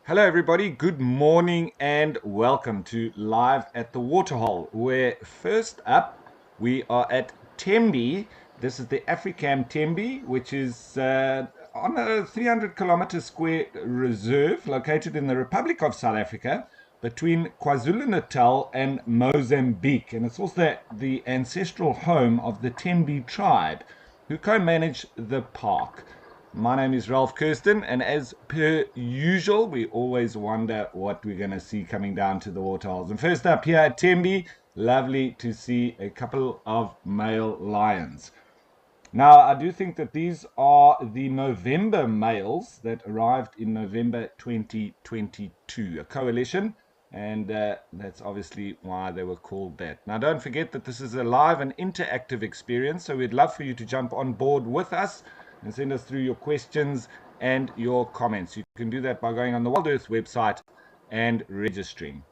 Hello everybody, good morning and welcome to Live at the Waterhole, where first up we are at Tembe. This is the Africam Tembe, which is on a 300-kilometer square reserve located in the Republic of South Africa between KwaZulu-Natal and Mozambique. And it's also the ancestral home of the Tembe tribe, who co-manage the park. My name is Ralph Kirsten, and as per usual, we always wonder what we're going to see coming down to the waterholes. And first up here at Tembe, lovely to see a couple of male lions. Now, I do think that these are the November males that arrived in November 2022, a coalition, and that's obviously why they were called that. Now, don't forget that this is a live and interactive experience, so we'd love for you to jump on board with us and send us through your questions and your comments. You can do that by going on the WildEarth website and registering.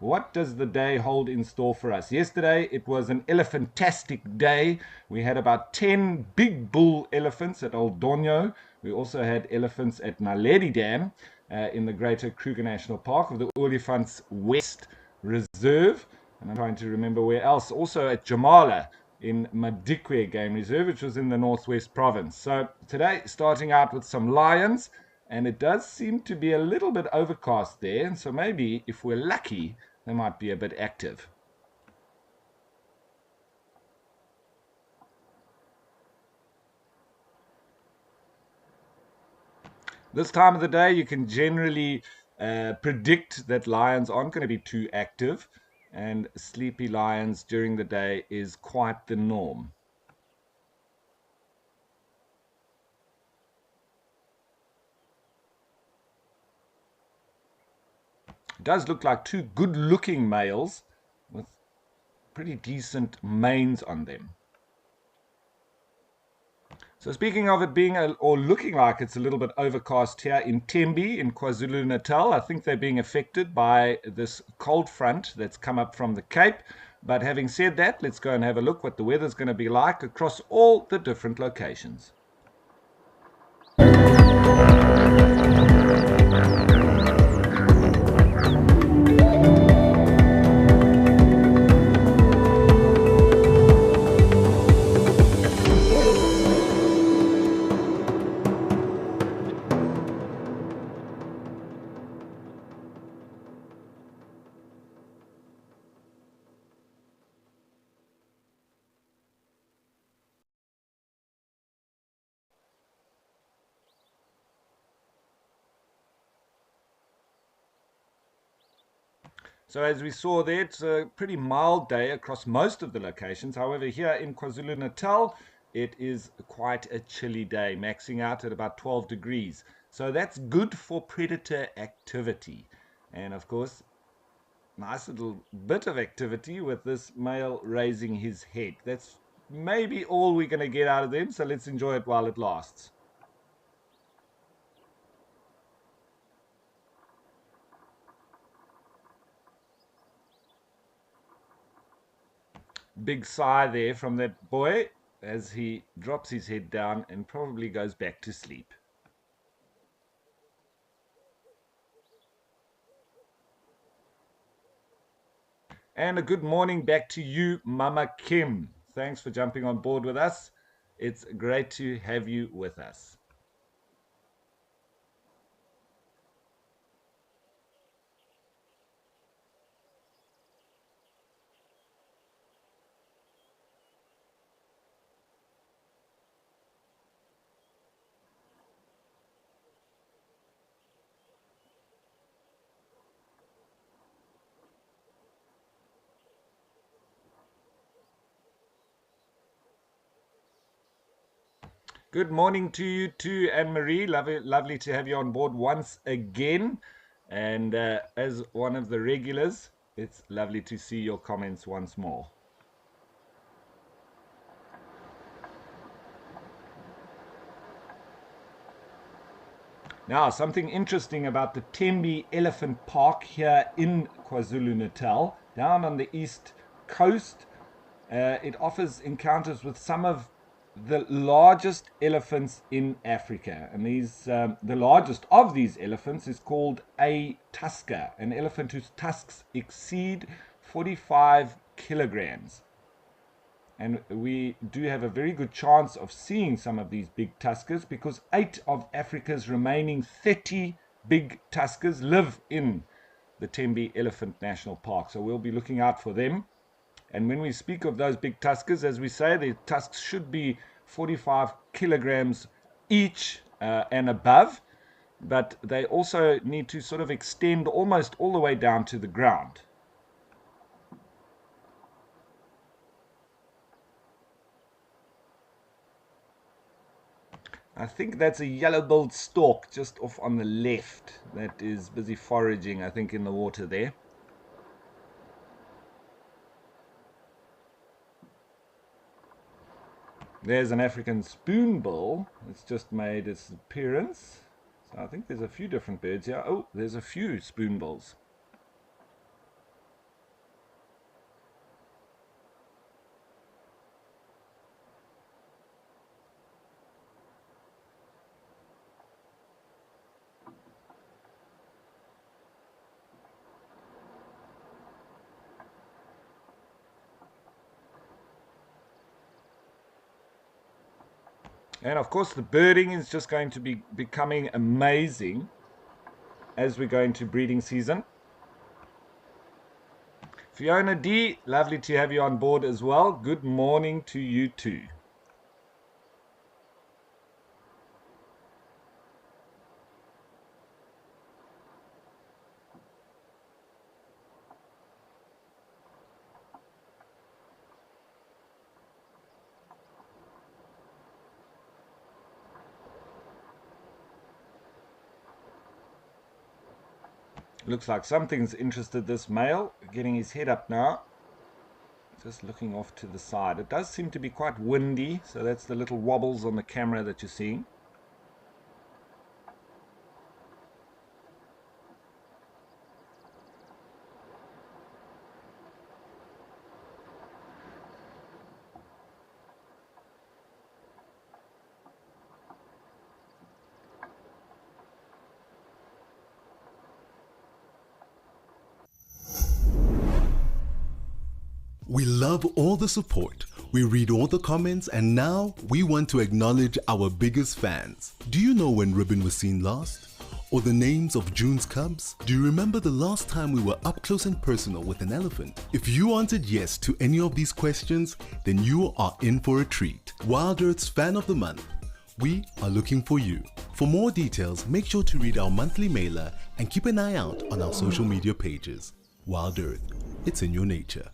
What does the day hold in store for us? Yesterday, it was an elephantastic day. We had about 10 big bull elephants at Old Donyo. We also had elephants at Naledi Dam in the Greater Kruger National Park of the Olifants West Reserve. And I'm trying to remember where else. Also at Jamala in Madikwe Game Reserve, which was in the Northwest Province. So today, starting out with some lions, and it does seem to be a little bit overcast there, and so maybe if we're lucky, they might be a bit active. This time of the day, you can generally predict that lions aren't going to be too active, and sleepy lions during the day is quite the norm. It does look like two good-looking males with pretty decent manes on them. So speaking of it being or looking like it's a little bit overcast here in Tembe in KwaZulu-Natal, I think they're being affected by this cold front that's come up from the Cape. But having said that, let's go and have a look what the weather's going to be like across all the different locations. So as we saw there, it's a pretty mild day across most of the locations. However, here in KwaZulu-Natal, it is quite a chilly day, maxing out at about 12 degrees. So that's good for predator activity. And of course, nice little bit of activity with this male raising his head. That's maybe all we're going to get out of them, so let's enjoy it while it lasts. Big sigh there from that boy as he drops his head down and probably goes back to sleep. And a good morning back to you, Mama Kim. Thanks for jumping on board with us. It's great to have you with us. Good morning to you too, Anne-Marie. Lovely to have you on board once again. And as one of the regulars, it's lovely to see your comments once more. Now, something interesting about the Tembe Elephant Park here in KwaZulu-Natal, down on the east coast, it offers encounters with some of the largest elephants in Africa. And the largest of these elephants is called a tusker, an elephant whose tusks exceed 45 kilograms. And we do have a very good chance of seeing some of these big tuskers because 8 of Africa's remaining 30 big tuskers live in the Tembe Elephant National Park. So we'll be looking out for them. And when we speak of those big tuskers, as we say, their tusks should be 45 kilograms each and above, but they also need to sort of extend almost all the way down to the ground. I think that's a yellow-billed stork just off on the left that is busy foraging, I think, in the water there. There's an African spoonbill. It's just made its appearance. So I think there's a few different birds here. Oh, there's a few spoonbills. And of course, the birding is just going to be becoming amazing as we go into breeding season. Fiona D, lovely to have you on board as well. Good morning to you too. Looks like something's interested this male, getting his head up now. Just looking off to the side. It does seem to be quite windy, so that's the little wobbles on the camera that you're seeing. We love all the support, we read all the comments, and now we want to acknowledge our biggest fans. Do you know when Ribbon was seen last? Or the names of June's cubs? Do you remember the last time we were up close and personal with an elephant? If you answered yes to any of these questions, then you are in for a treat. WildEarth's Fan of the Month. We are looking for you. For more details, make sure to read our monthly mailer and keep an eye out on our social media pages. WildEarth, it's in your nature.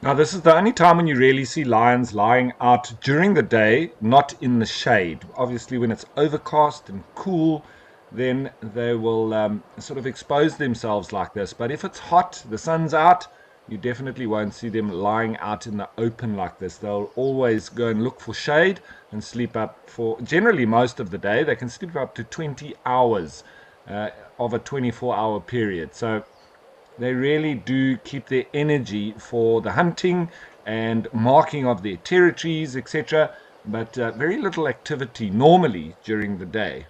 Now, this is the only time when you really see lions lying out during the day, not in the shade. Obviously, when it's overcast and cool, then they will sort of expose themselves like this. But if it's hot, the sun's out, you definitely won't see them lying out in the open like this. They'll always go and look for shade and sleep up for generally most of the day. They can sleep up to 20 hours of a 24-hour period. So they really do keep their energy for the hunting and marking of their territories, etc., but very little activity normally during the day.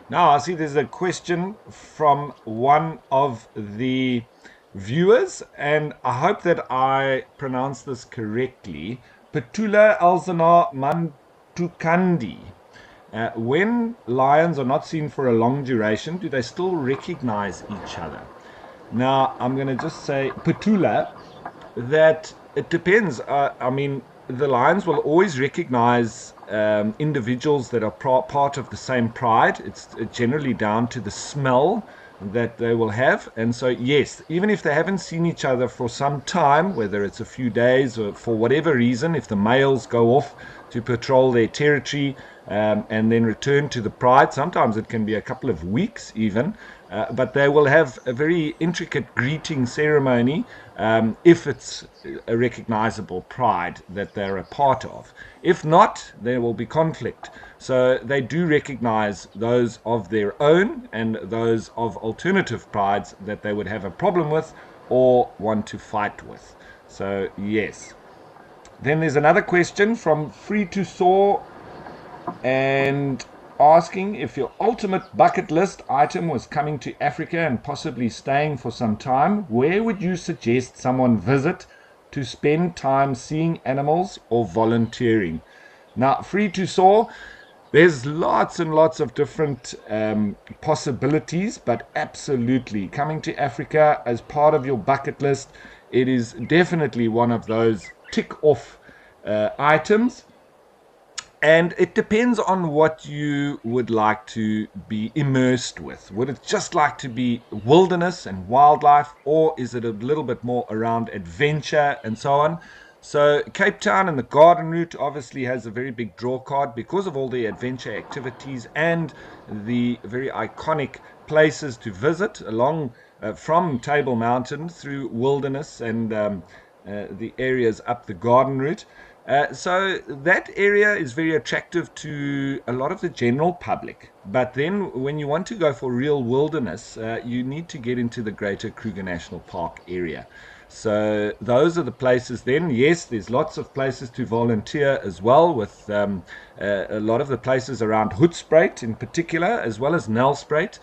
Now, I see there's a question from one of the viewers, and I hope that I pronounce this correctly. Petula Alzana Mantukandi. When lions are not seen for a long duration, do they still recognize each other? Now, I'm going to just say, Petula, that it depends. I mean, the lions will always recognize individuals that are part of the same pride. It's generally down to the smell that they will have. And so, yes, even if they haven't seen each other for some time, whether it's a few days or for whatever reason, if the males go off to patrol their territory and then return to the pride, sometimes it can be a couple of weeks even, but they will have a very intricate greeting ceremony if it's a recognizable pride that they're a part of. If not, there will be conflict. So they do recognize those of their own and those of alternative prides that they would have a problem with or want to fight with. So, yes. Then there's another question from Free to Soar and asking if your ultimate bucket list item was coming to Africa and possibly staying for some time, where would you suggest someone visit to spend time seeing animals or volunteering? Now, Free to Soar, there's lots and lots of different possibilities, but absolutely coming to Africa as part of your bucket list, it is definitely one of those tick off items. And it depends on what you would like to be immersed with. Would it just like to be wilderness and wildlife, or is it a little bit more around adventure and so on? So Cape Town and the Garden Route obviously has a very big draw card because of all the adventure activities and the very iconic places to visit along from Table Mountain through wilderness and the areas up the Garden Route. So that area is very attractive to a lot of the general public. But then when you want to go for real wilderness, you need to get into the Greater Kruger National Park area. So those are the places then. Yes, there's lots of places to volunteer as well, with a lot of the places around Hoedspruit in particular, as well as Nelspruit,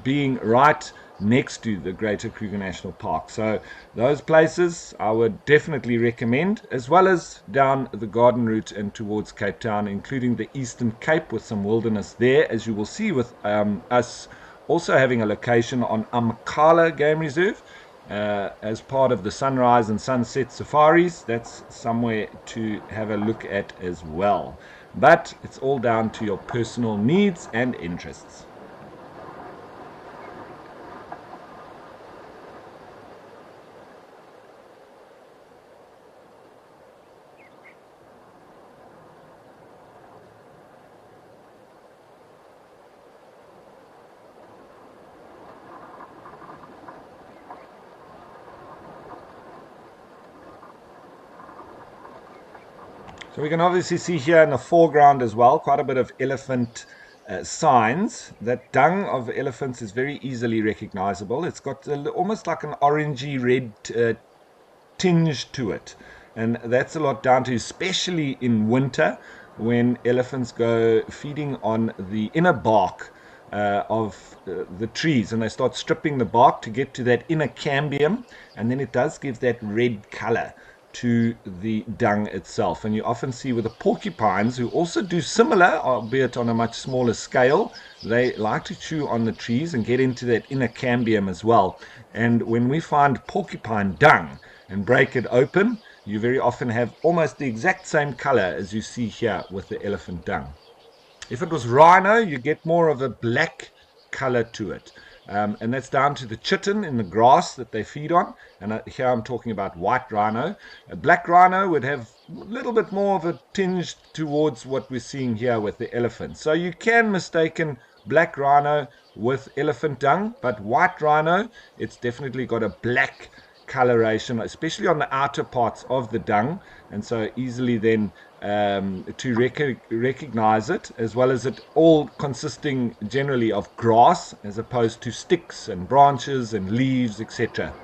being right next to the Greater Kruger National Park. So those places I would definitely recommend, as well as down the Garden Route and towards Cape Town, including the Eastern Cape with some wilderness there, as you will see with us also having a location on Amakhala Game Reserve as part of the sunrise and sunset safaris. That's somewhere to have a look at as well. But it's all down to your personal needs and interests. So we can obviously see here in the foreground as well quite a bit of elephant signs, that dung of elephants is very easily recognizable. It's got almost like an orangey red tinge to it. And that's a lot down to, especially in winter, when elephants go feeding on the inner bark of the trees, and they start stripping the bark to get to that inner cambium, and then it does give that red color to the dung itself. And you often see with the porcupines, who also do similar, albeit on a much smaller scale, they like to chew on the trees and get into that inner cambium as well. And when we find porcupine dung and break it open, you very often have almost the exact same color as you see here with the elephant dung. If it was rhino, you get more of a black color to it. And that's down to the chitin in the grass that they feed on. And here I'm talking about white rhino. A black rhino would have a little bit more of a tinge towards what we're seeing here with the elephant. So you can mistaken black rhino with elephant dung, but white rhino, it's definitely got a black coloration, especially on the outer parts of the dung, and so easily then to recognize it, as well as it all consisting generally of grass as opposed to sticks and branches and leaves, etc.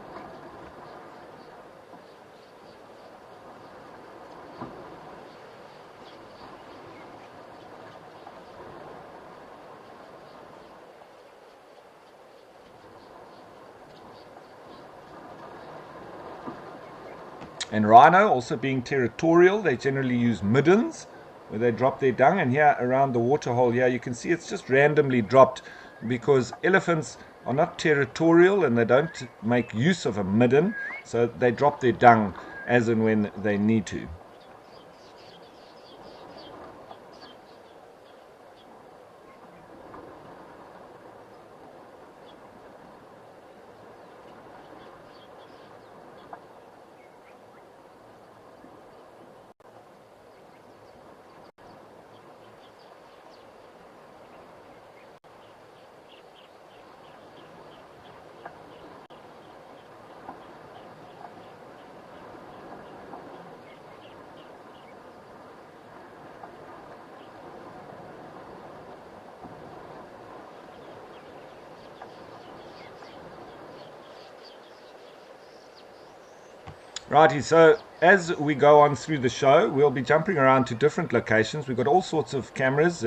And rhino, also being territorial, they generally use middens where they drop their dung. And here around the waterhole here, you can see it's just randomly dropped, because elephants are not territorial and they don't make use of a midden, so they drop their dung as and when they need to. Righty, so as we go on through the show, we'll be jumping around to different locations. We've got all sorts of cameras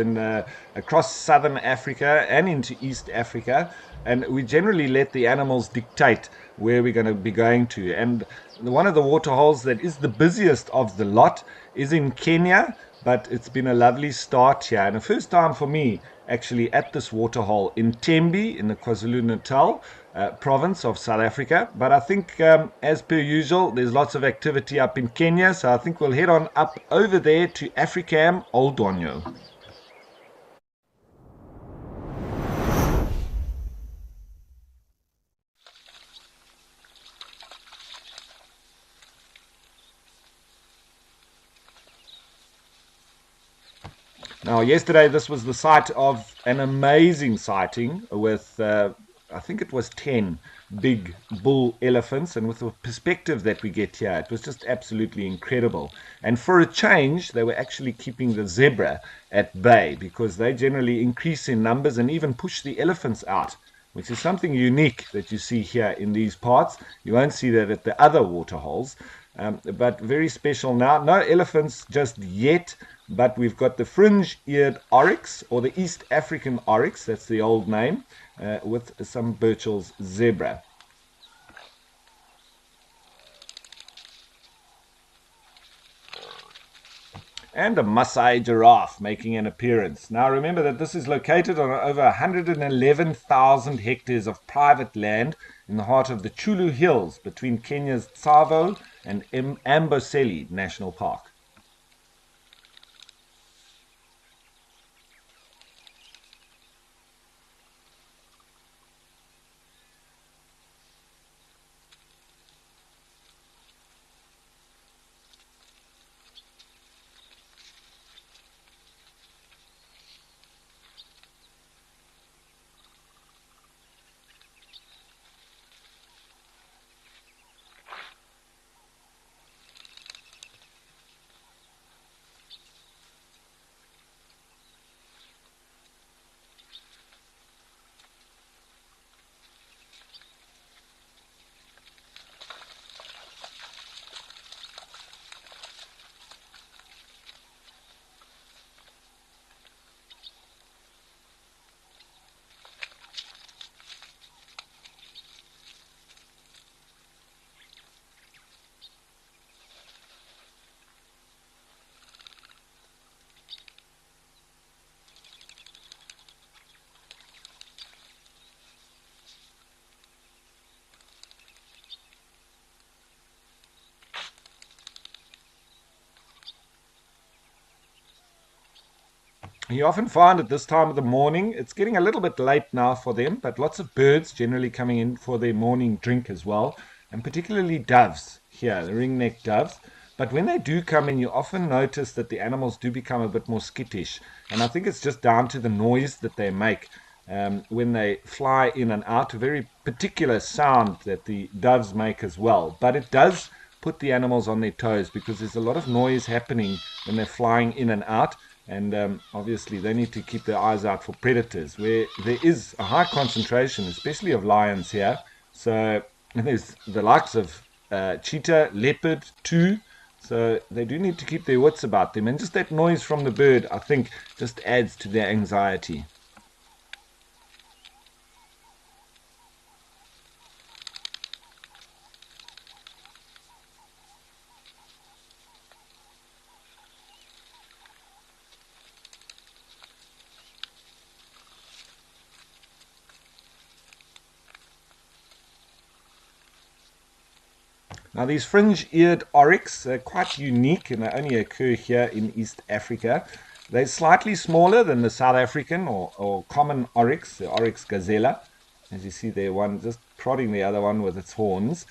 across southern Africa and into East Africa, and we generally let the animals dictate where we're going to be going to. And one of the waterholes that is the busiest of the lot is in Kenya, but it's been a lovely start here. And the first time for me actually at this waterhole in Tembe in the KwaZulu-Natal province of South Africa. But I think, as per usual, there's lots of activity up in Kenya, so I think we'll head on up over there to Africam Old Donyo. Now, yesterday, this was the site of an amazing sighting with, I think it was 10 big bull elephants. And with the perspective that we get here, it was just absolutely incredible. And for a change, they were actually keeping the zebra at bay, because they generally increase in numbers and even push the elephants out, which is something unique that you see here in these parts. You won't see that at the other waterholes. But very special now. No elephants just yet, but we've got the fringe-eared oryx, or the East African oryx, that's the old name, with some Burchell's zebra. And a Maasai giraffe making an appearance. Now remember that this is located on over 111,000 hectares of private land in the heart of the Chulu Hills between Kenya's Tsavo and Amboseli National Park. You often find at this time of the morning, it's getting a little bit late now for them, but lots of birds generally coming in for their morning drink as well, and particularly doves here, the ring-necked doves. But when they do come in, you often notice that the animals do become a bit more skittish, and I think it's just down to the noise that they make when they fly in and out, a very particular sound that the doves make as well. But it does put the animals on their toes because there's a lot of noise happening when they're flying in and out. And obviously, they need to keep their eyes out for predators, where there is a high concentration, especially of lions here. So there's the likes of cheetah, leopard, too. So they do need to keep their wits about them. And just that noise from the bird, I think, just adds to their anxiety. Now, these fringe-eared oryx are quite unique and they only occur here in East Africa. They're slightly smaller than the South African or common oryx, the Oryx gazella. As you see there, one just prodding the other one with its horns.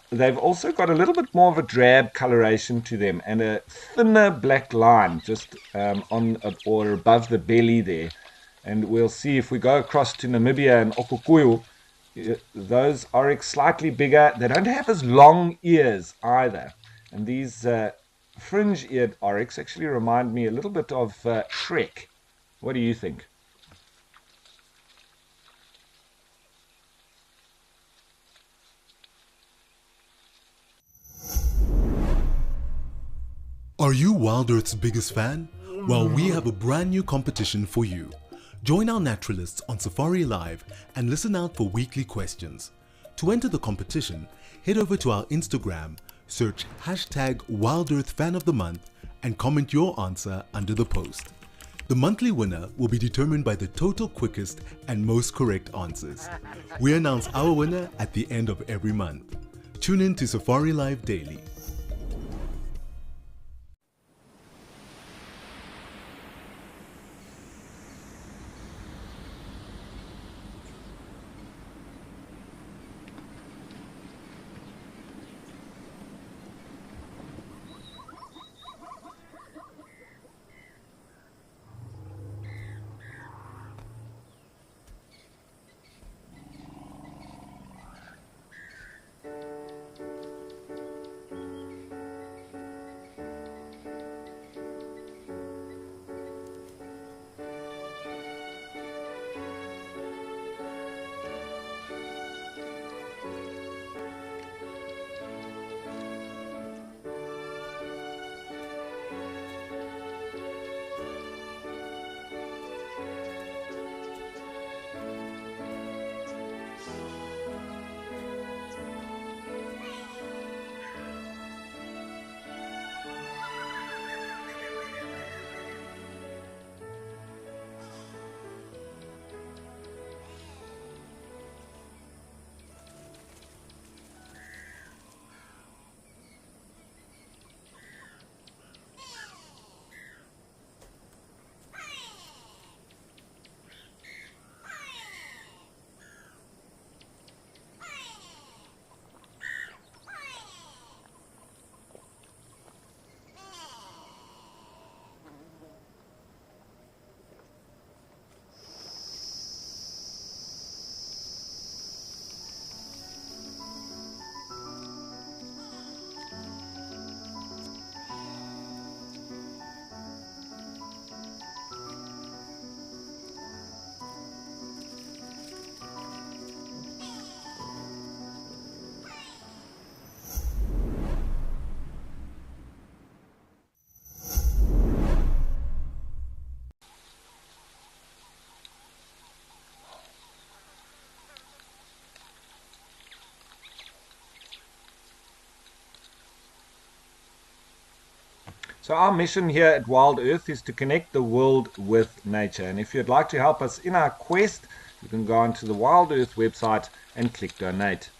They've also got a little bit more of a drab coloration to them and a thinner black line just on or above the belly there. And we'll see if we go across to Namibia and Okukuyu, those oryx slightly bigger. They don't have as long ears either. And these fringe-eared oryx actually remind me a little bit of Shrek. What do you think? Are you WildEarth's biggest fan? Well, we have a brand new competition for you. Join our naturalists on Safari Live and listen out for weekly questions. To enter the competition, head over to our Instagram, search #WildEarthFanOfTheMonth and comment your answer under the post. The monthly winner will be determined by the total quickest and most correct answers. We announce our winner at the end of every month. Tune in to Safari Live daily. So our mission here at WildEarth is to connect the world with nature. And if you'd like to help us in our quest, you can go onto the WildEarth website and click donate.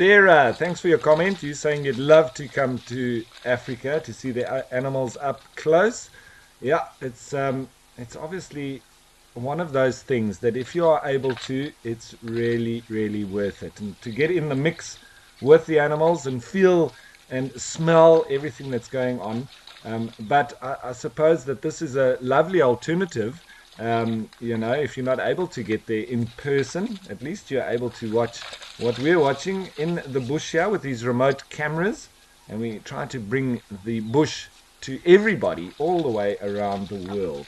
Sarah, thanks for your comment. You're saying you'd love to come to Africa to see the animals up close. Yeah, it's obviously one of those things that if you are able to, it's really, really worth it. And to get in the mix with the animals and feel and smell everything that's going on. But I suppose that this is a lovely alternative. If you're not able to get there in person, at least you're able to watch what we're watching in the bush here with these remote cameras. And we try to bring the bush to everybody all the way around the world.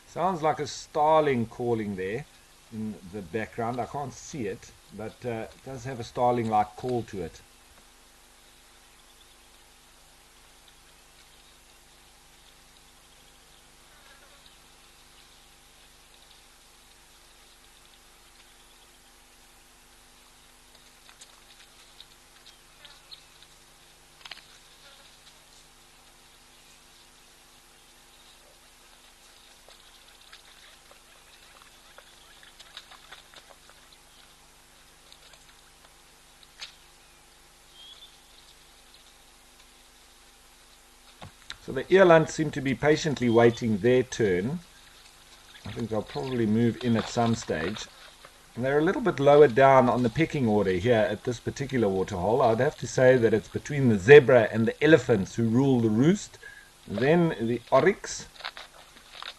Sounds like a starling calling there in the background. I can't see it, but it does have a starling-like call to it. So the eland seem to be patiently waiting their turn. I think they'll probably move in at some stage. And they're a little bit lower down on the pecking order here at this particular waterhole. I'd have to say that it's between the zebra and the elephants who rule the roost, then the oryx,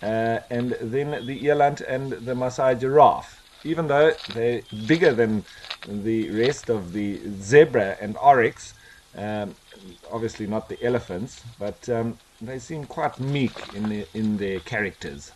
and then the eland and the Maasai giraffe. Even though they're bigger than the rest of the zebra and oryx, um, obviously not the elephants, but they seem quite meek in their characters.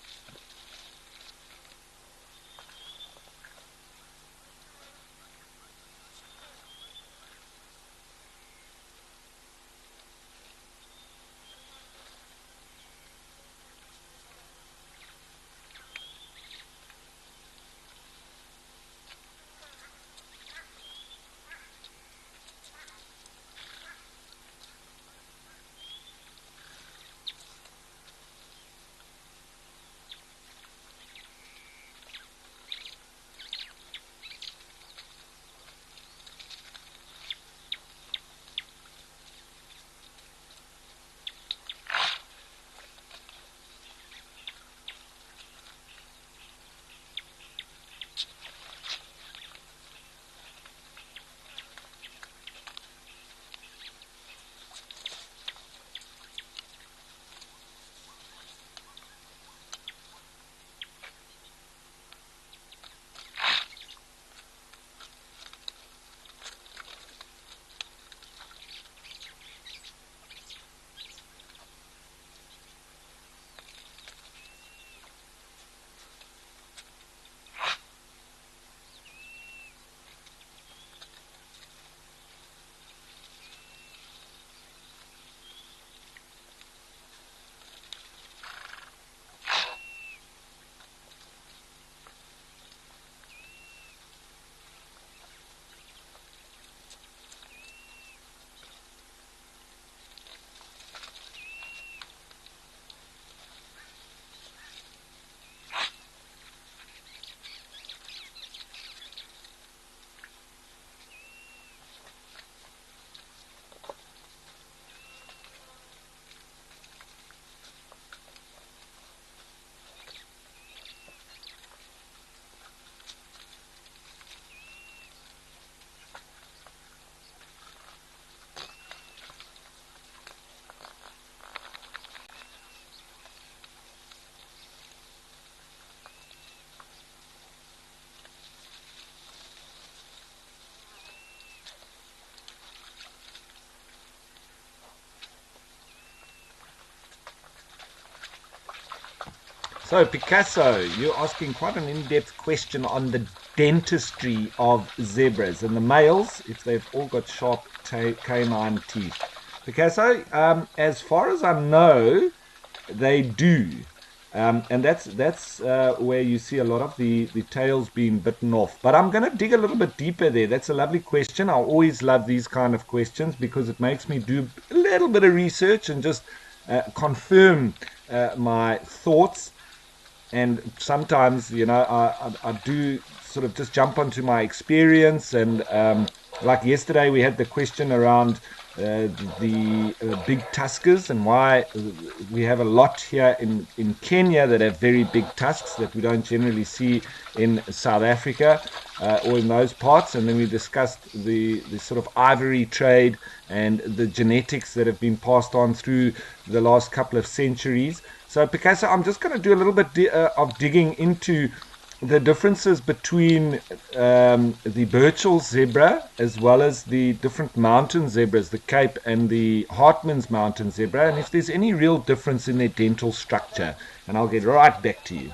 So, Picasso, you're asking quite an in-depth question on the dentistry of zebras. And the males, if they've all got sharp canine teeth. Picasso, as far as I know, they do. And that's where you see a lot of the tails being bitten off. But I'm going to dig a little bit deeper there. That's a lovely question. I always love these kind of questions because it makes me do a little bit of research and just confirm my thoughts. And sometimes, I do sort of just jump onto my experience. And like yesterday, we had the question around the big tuskers and why we have a lot here in Kenya that have very big tusks that we don't generally see in South Africa or in those parts. And then we discussed the sort of ivory trade and the genetics that have been passed on through the last couple of centuries. So, Picasso, I'm just going to do a little bit of digging into the differences between the Birchall zebra as well as the different mountain zebras, the Cape and the Hartmann's mountain zebra, and if there's any real difference in their dental structure. And I'll get right back to you.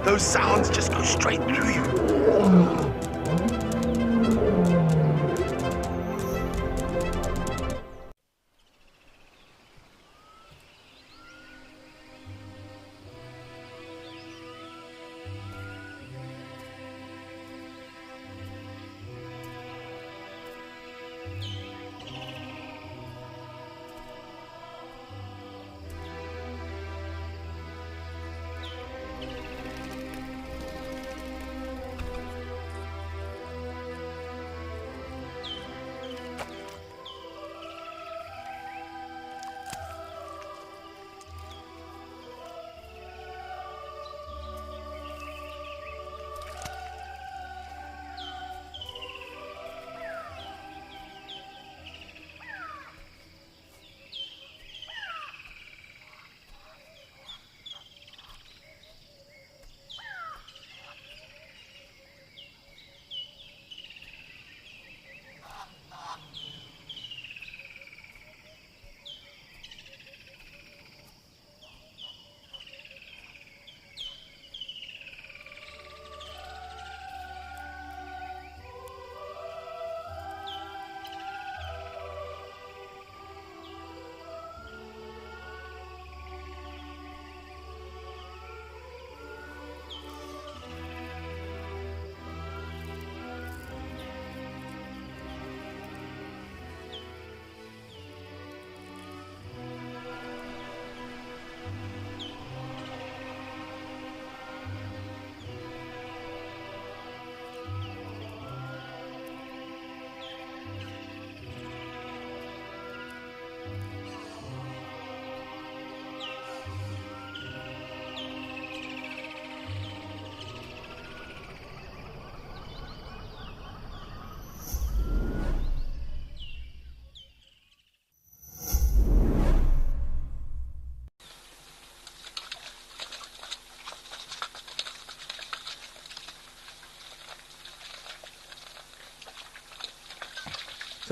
Those sounds just go straight through you.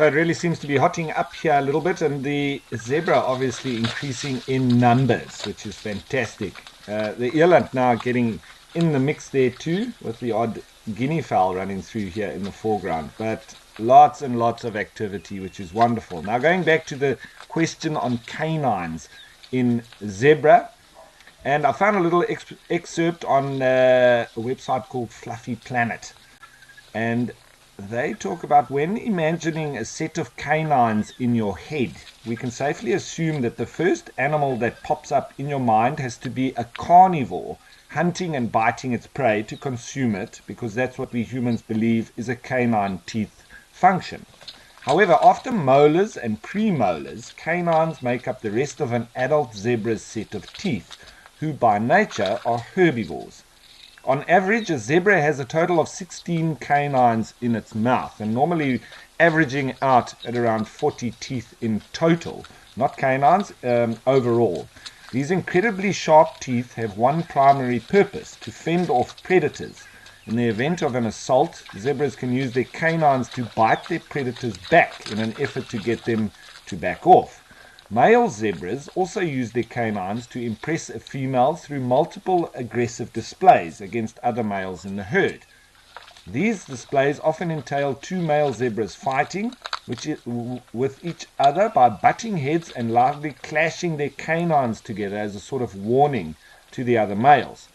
So it really seems to be hotting up here a little bit, and the zebra obviously increasing in numbers, which is fantastic. The eland now getting in the mix there too, with the odd guinea fowl running through here in the foreground. But lots and lots of activity, which is wonderful. Now going back to the question on canines in zebra, and I found a little excerpt on a website called Fluffy Planet. And they talk about when imagining a set of canines in your head, we can safely assume that the first animal that pops up in your mind has to be a carnivore, hunting and biting its prey to consume it, because that's what we humans believe is a canine teeth function. However, after molars and premolars, canines make up the rest of an adult zebra's set of teeth, who by nature are herbivores. On average, a zebra has a total of 16 canines in its mouth, and normally averaging out at around 40 teeth in total, not canines, overall. These incredibly sharp teeth have one primary purpose: to fend off predators. In the event of an assault, zebras can use their canines to bite their predators back in an effort to get them to back off. Male zebras also use their canines to impress a female through multiple aggressive displays against other males in the herd. These displays often entail two male zebras fighting with each other by butting heads and loudly clashing their canines together as a sort of warning to the other males.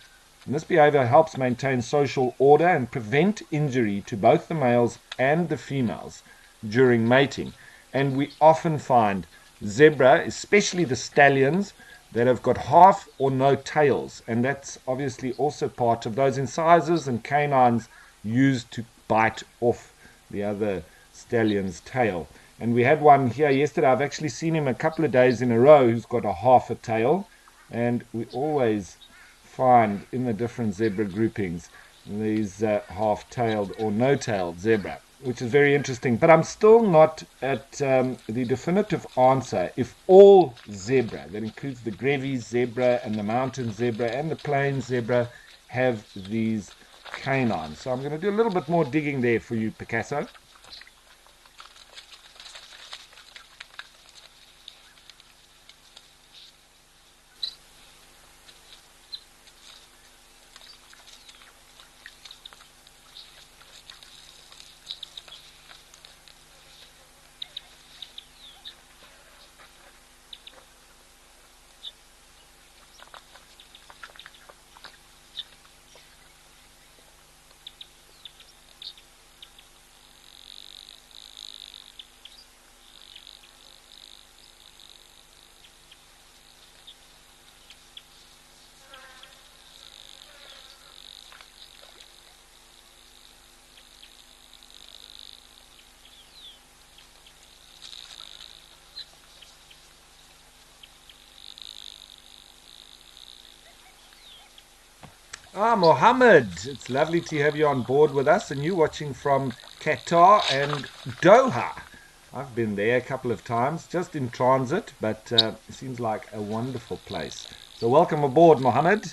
And this behavior helps maintain social order and prevent injury to both the males and the females during mating. And we often find zebra, especially the stallions, that have got half or no tails, and that's obviously also part of those incisors and canines used to bite off the other stallion's tail. And we had one here yesterday. I've actually seen him a couple of days in a row who's got a half a tail, and we always find in the different zebra groupings these half-tailed or no-tailed zebra, which is very interesting. But I'm still not at the definitive answer if all zebra, that includes the Grevy's zebra and the mountain zebra and the plains zebra, have these canines. So I'm going to do a little bit more digging there for you, Picasso. Mohammed, it's lovely to have you on board with us, and you watching from Qatar and Doha. I've been there a couple of times, just in transit, but it seems like a wonderful place. So welcome aboard, Mohammed.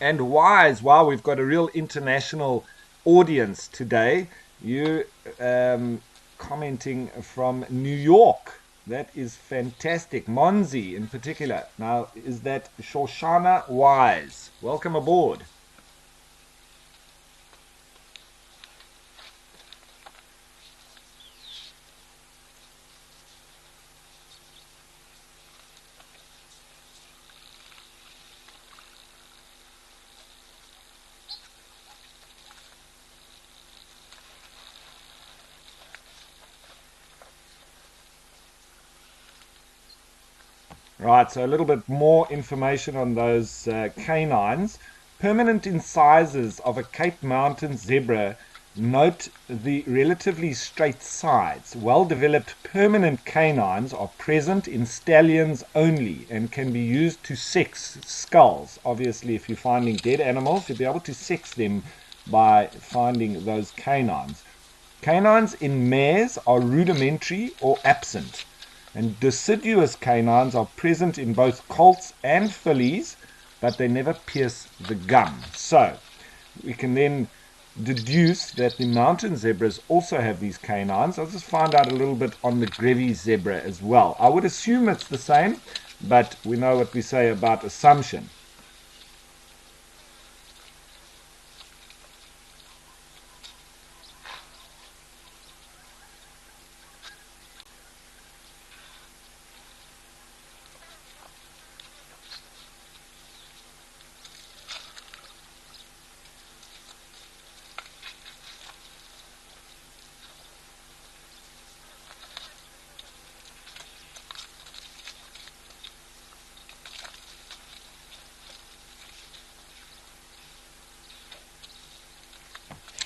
And Wise, wow, we've got a real international audience today. You commenting from New York. That is fantastic. Monzi in particular. Now, is that Shoshana Wise? Welcome aboard. Right, so a little bit more information on those canines. Permanent incisors of a Cape Mountain zebra Note the relatively straight sides. Well-developed permanent canines are present in stallions only and can be used to sex skulls. Obviously, if you're finding dead animals, you'll be able to sex them by finding those canines. Canines in mares are rudimentary or absent, and deciduous canines are present in both colts and fillies, but they never pierce the gum. So we can then deduce that the mountain zebras also have these canines. I'll just find out a little bit on the Grevy's zebra as well. I would assume it's the same, but we know what we say about assumption.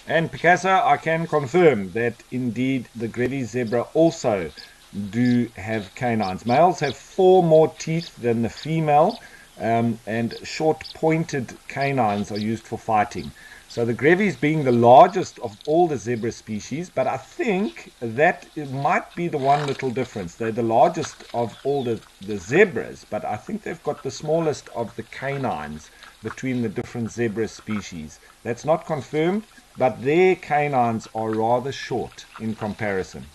And Picasso, I can confirm that indeed the Grevy zebra also do have canines. Males have 4 more teeth than the female, and short pointed canines are used for fighting. So the Grevy's being the largest of all the zebra species, but I think that it might be the one little difference. They're the largest of all the zebras, but I think they've got the smallest of the canines between the different zebra species. That's not confirmed, but their canines are rather short in comparison.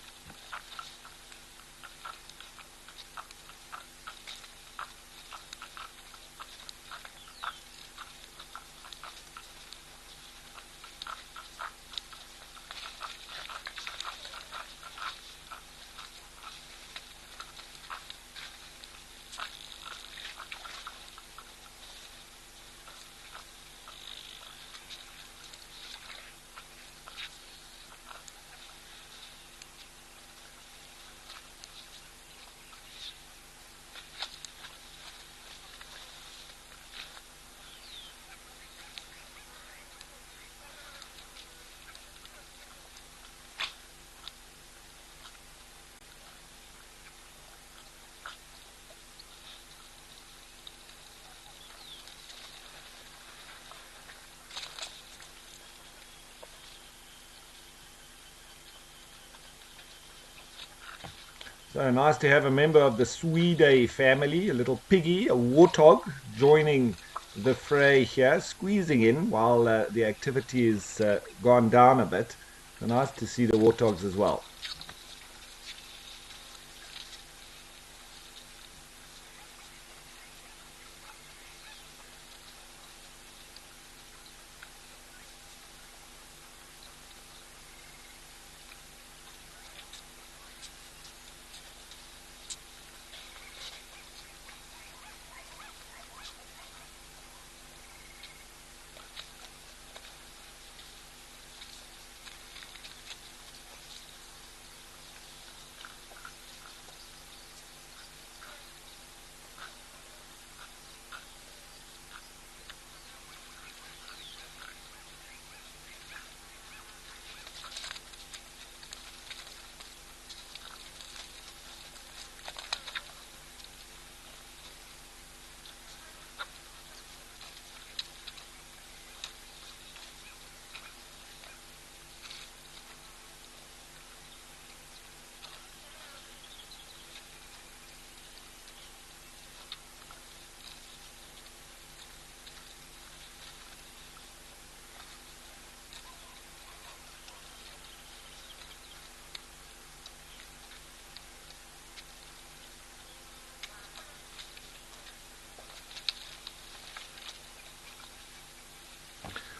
So nice to have a member of the Swede family, a little piggy, a warthog, joining the fray here, squeezing in while the activity is gone down a bit. So nice to see the warthogs as well.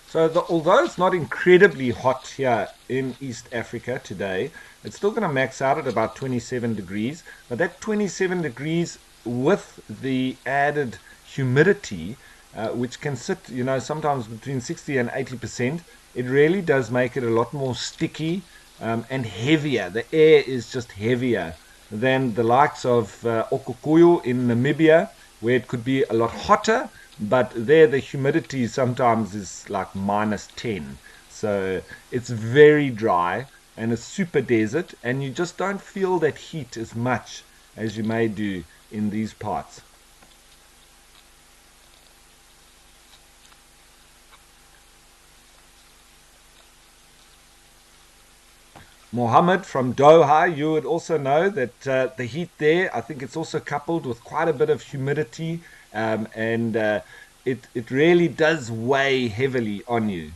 So although it's not incredibly hot here in East Africa today, it's still going to max out at about 27 degrees. But that 27 degrees with the added humidity, which can sit, sometimes between 60 and 80%, it really does make it a lot more sticky and heavier. The air is just heavier than the likes of Okukuyu in Namibia, where it could be a lot hotter, but there the humidity sometimes is like -10. So it's very dry and a super desert, and you just don't feel that heat as much as you may do in these parts. Mohammed from Doha, you would also know that the heat there, I think it's also coupled with quite a bit of humidity, and it really does weigh heavily on you.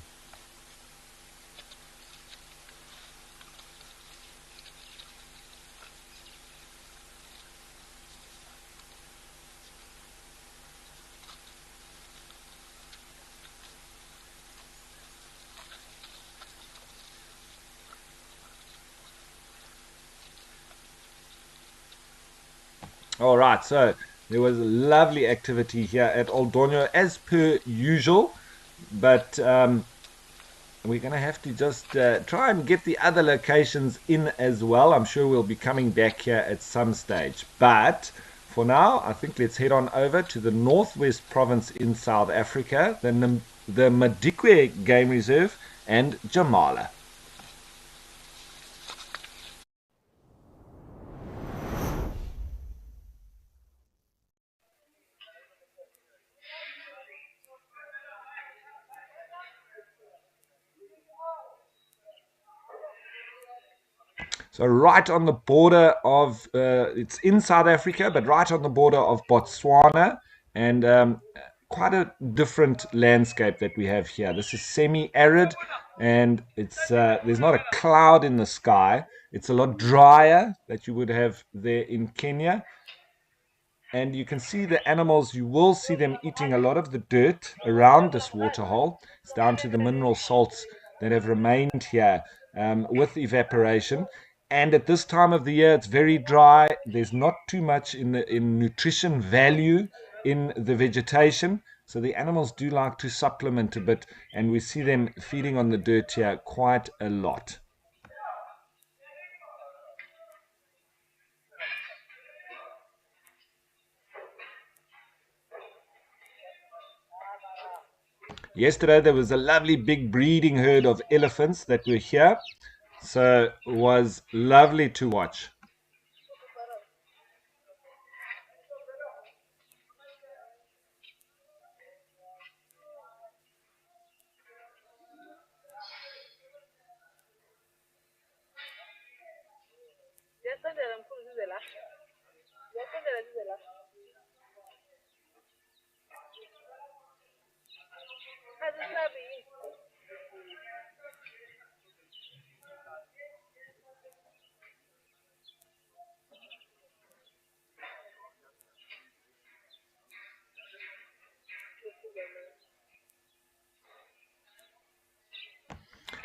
All right, so there was a lovely activity here at Old Donyo as per usual, but we're going to have to just try and get the other locations in as well. I'm sure we'll be coming back here at some stage. But for now, I think let's head on over to the Northwest Province in South Africa, the Madikwe Game Reserve, and Jamala. So right on the border of, it's in South Africa, but right on the border of Botswana, and quite a different landscape that we have here. This is semi-arid, and it's there's not a cloud in the sky. It's a lot drier that you would have there in Kenya. And you can see the animals, you will see them eating a lot of the dirt around this waterhole. It's down to the mineral salts that have remained here with evaporation. And at this time of the year, it's very dry. There's not too much in nutrition value in the vegetation. So the animals do like to supplement a bit, and we see them feeding on the dirt here quite a lot. Yesterday there was a lovely big breeding herd of elephants that were here, so it was lovely to watch.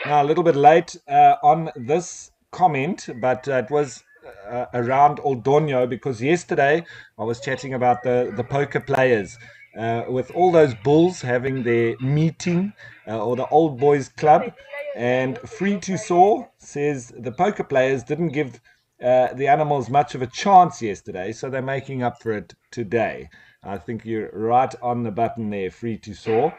Now, a little bit late on this comment, but it was around Old Donyo, because yesterday I was chatting about the poker players. With all those bulls having their meeting, or the old boys club, and Free to Soar says the poker players didn't give the animals much of a chance yesterday, so they're making up for it today. I think you're right on the button there, Free to Soar.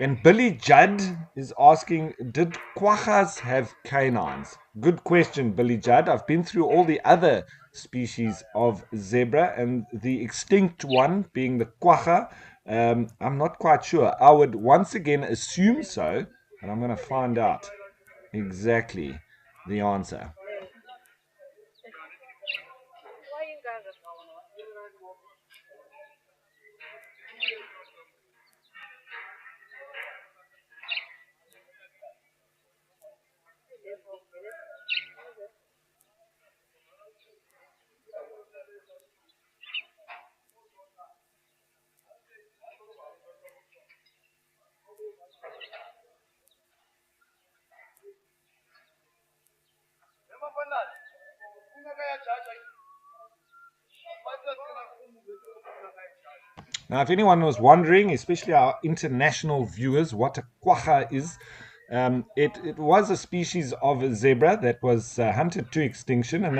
And Billy Judd is asking, did quaggas have canines? Good question, Billy Judd. I've been through all the other species of zebra, and the extinct one being the quagga, I'm not quite sure. I would once again assume so, but I'm going to find out exactly the answer. Now, if anyone was wondering, especially our international viewers, what a quagga is, it was a species of zebra that was hunted to extinction, and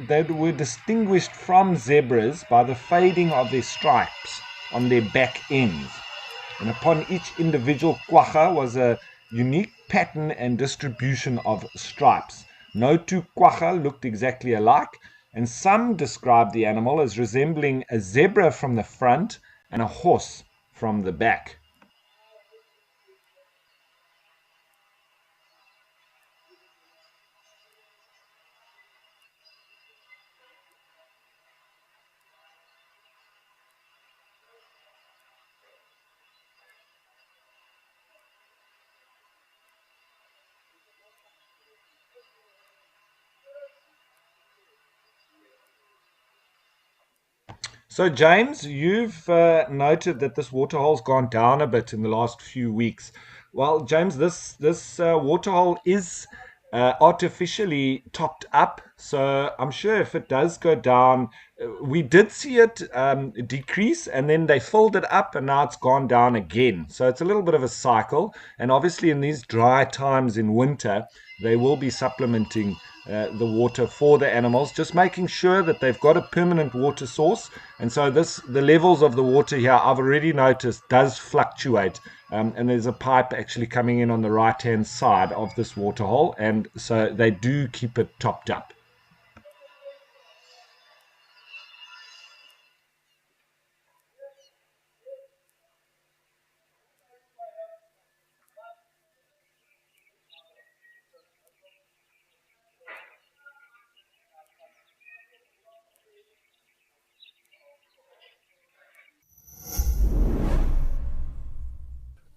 they were distinguished from zebras by the fading of their stripes on their back ends. And upon each individual quagga was a unique pattern and distribution of stripes. No two quagga looked exactly alike, and some described the animal as resembling a zebra from the front and a horse from the back. So, James, you've noted that this waterhole's gone down a bit in the last few weeks. Well, James, this waterhole is artificially topped up, so I'm sure if it does go down, we did see it decrease, and then they filled it up, and now it's gone down again. So it's a little bit of a cycle, and obviously in these dry times in winter, they will be supplementing the water for the animals, just making sure that they've got a permanent water source. And so the levels of the water here, I've already noticed, does fluctuate. And there's a pipe actually coming in on the right hand side of this water hole, and so they do keep it topped up.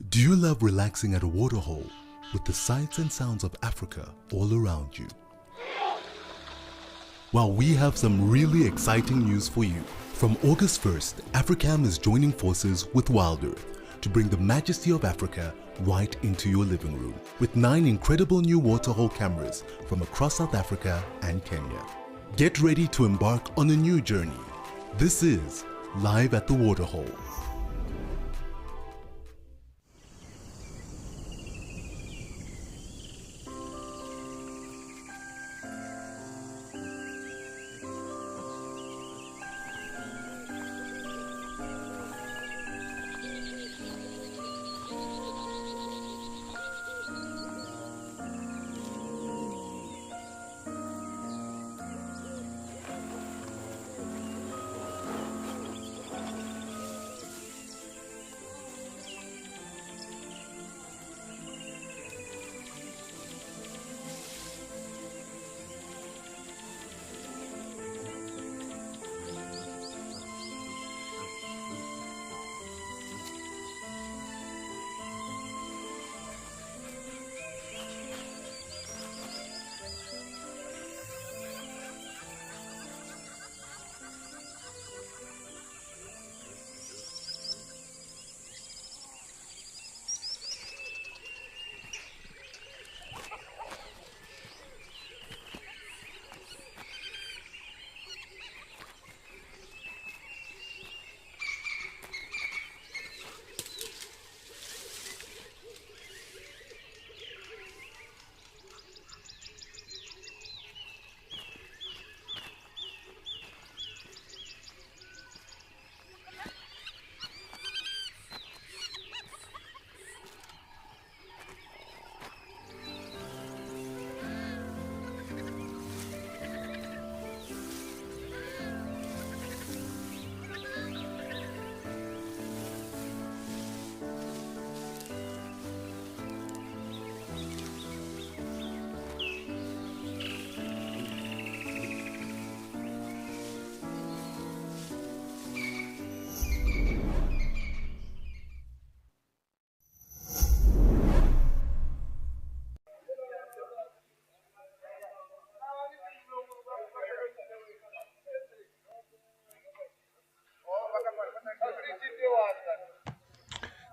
Do you love relaxing at a waterhole with the sights and sounds of Africa all around you? Well, we have some really exciting news for you. From August 1st, Africam is joining forces with WildEarth to bring the majesty of Africa right into your living room with 9 incredible new waterhole cameras from across South Africa and Kenya. Get ready to embark on a new journey. This is Live at the Waterhole.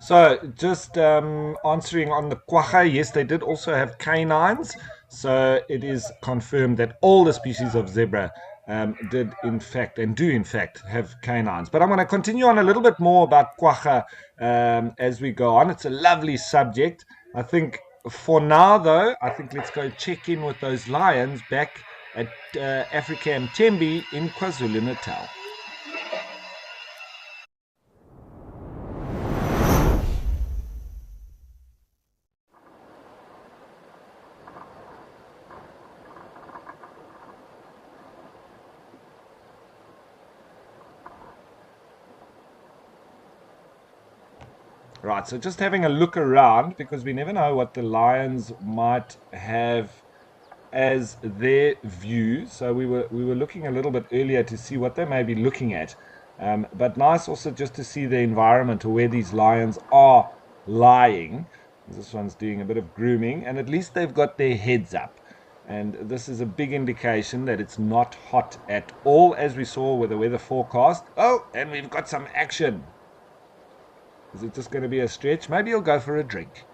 So, just answering on the quagga, yes, they did also have canines. So, it is confirmed that all the species of zebra did, in fact, and do, in fact, have canines. But I'm going to continue on a little bit more about quagga as we go on. It's a lovely subject. I think for now, though, I think let's go check in with those lions back at Africam Tembe in KwaZulu-Natal. Right, so just having a look around because we never know what the lions might have as their view. So we were looking a little bit earlier to see what they may be looking at. But nice also just to see the environment or where these lions are lying. This one's doing a bit of grooming, and at least they've got their heads up. And this is a big indication that it's not hot at all, as we saw with the weather forecast. Oh, and we've got some action. Is it just going to be a stretch? Maybe he'll go for a drink.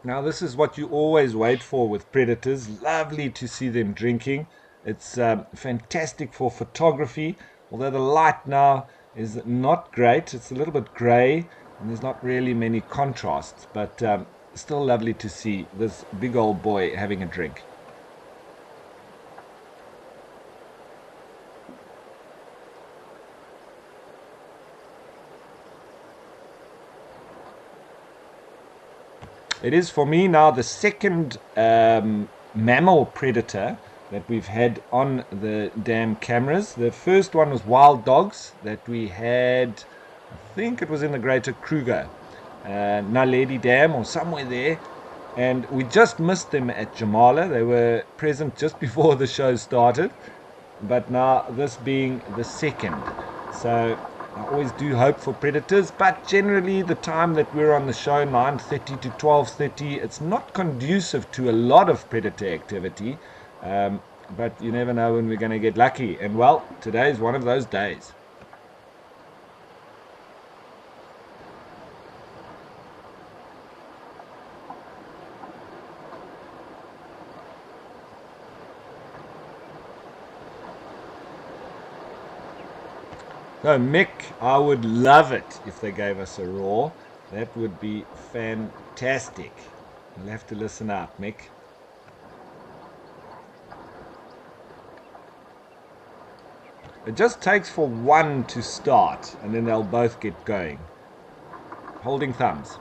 Now, this is what you always wait for with predators. Lovely to see them drinking. It's fantastic for photography, although the light now is not great. It's a little bit gray, and there's not really many contrasts, but still lovely to see this big old boy having a drink. It is for me now the second mammal predator that we've had on the dam cameras. The first one was wild dogs that we had, I think it was in the Greater Kruger, Naledi Dam or somewhere there. And we just missed them at Jamala. They were present just before the show started. But now this being the second. So I always do hope for predators, but generally the time that we're on the show, 9:30 to 12:30, it's not conducive to a lot of predator activity, but you never know when we're going to get lucky. And well, today is one of those days. So Mick, I would love it if they gave us a roar. That would be fantastic. You'll have to listen out, Mick. It just takes for one to start, and then they'll both get going. Holding thumbs.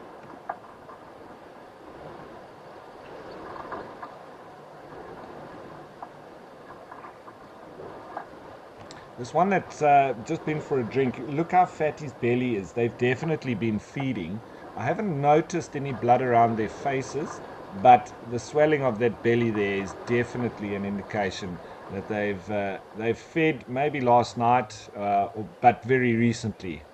This one that's just been for a drink, look how fat his belly is. They've definitely been feeding. I haven't noticed any blood around their faces, but the swelling of that belly there is definitely an indication that they've fed maybe last night, but very recently.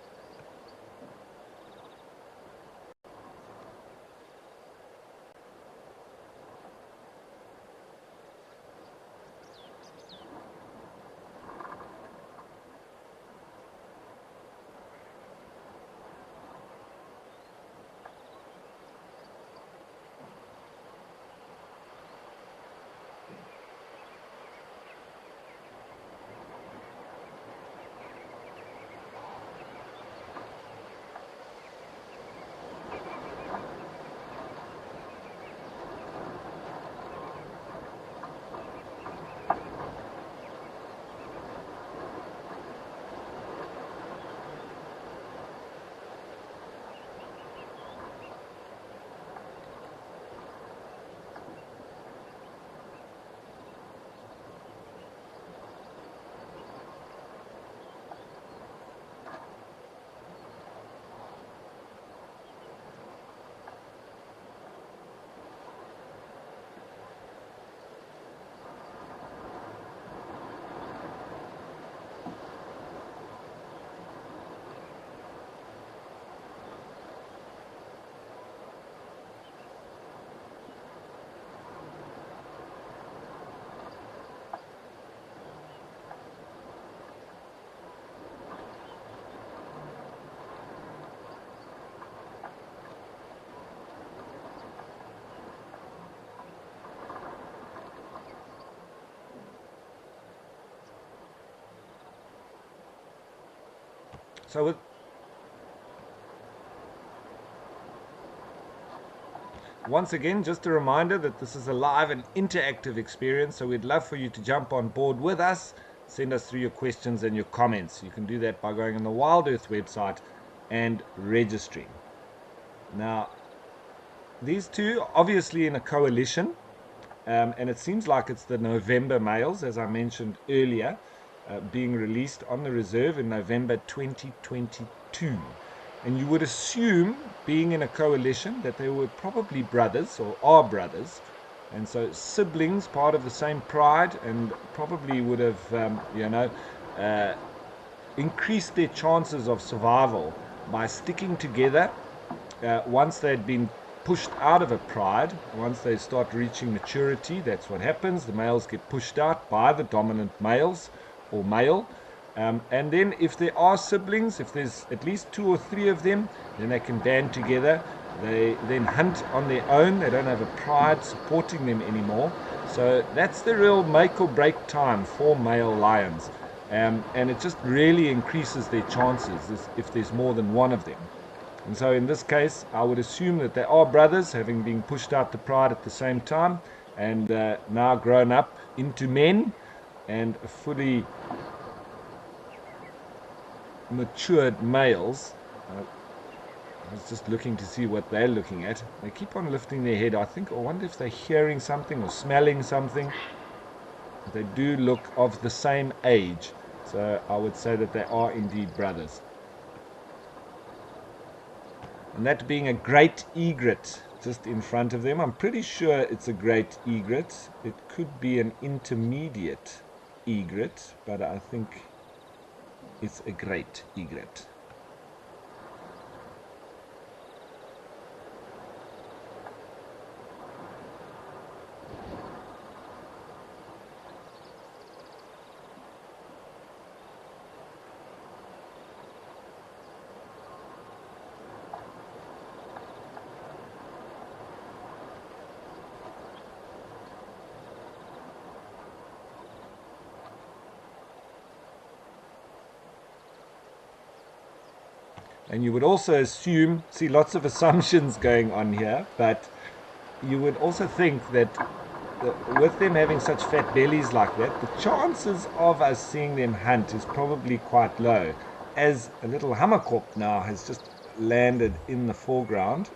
So once again, just a reminder that this is a live and interactive experience, so we'd love for you to jump on board with us. Send us through your questions and your comments. You can do that by going on the WildEarth website and registering. Now, these two obviously in a coalition, and it seems like it's the November males, as I mentioned earlier, being released on the reserve in November 2022. And you would assume, being in a coalition, that they were probably brothers or are brothers, and so siblings, part of the same pride, and probably would have, increased their chances of survival by sticking together once they'd been pushed out of a pride. Once they start reaching maturity, that's what happens. The males get pushed out by the dominant males or male. And then if there are siblings, if there's at least 2 or 3 of them, then they can band together. They then hunt on their own. They don't have a pride supporting them anymore. So that's the real make or break time for male lions. And it just really increases their chances if there's more than one of them. And so in this case, I would assume that they are brothers, having been pushed out to pride at the same time, and now grown up into men and fully matured males. I was just looking to see what they're looking at. They keep on lifting their head. I wonder if they're hearing something or smelling something. They do look of the same age, so I would say that they are indeed brothers. And that being a great egret just in front of them. I'm pretty sure it's a great egret. It could be an intermediate egret, but I think it's a great egret. And you would also assume, see lots of assumptions going on here, but you would also think that with them having such fat bellies like that, the chances of us seeing them hunt is probably quite low, as a little hammerkop now has just landed in the foreground.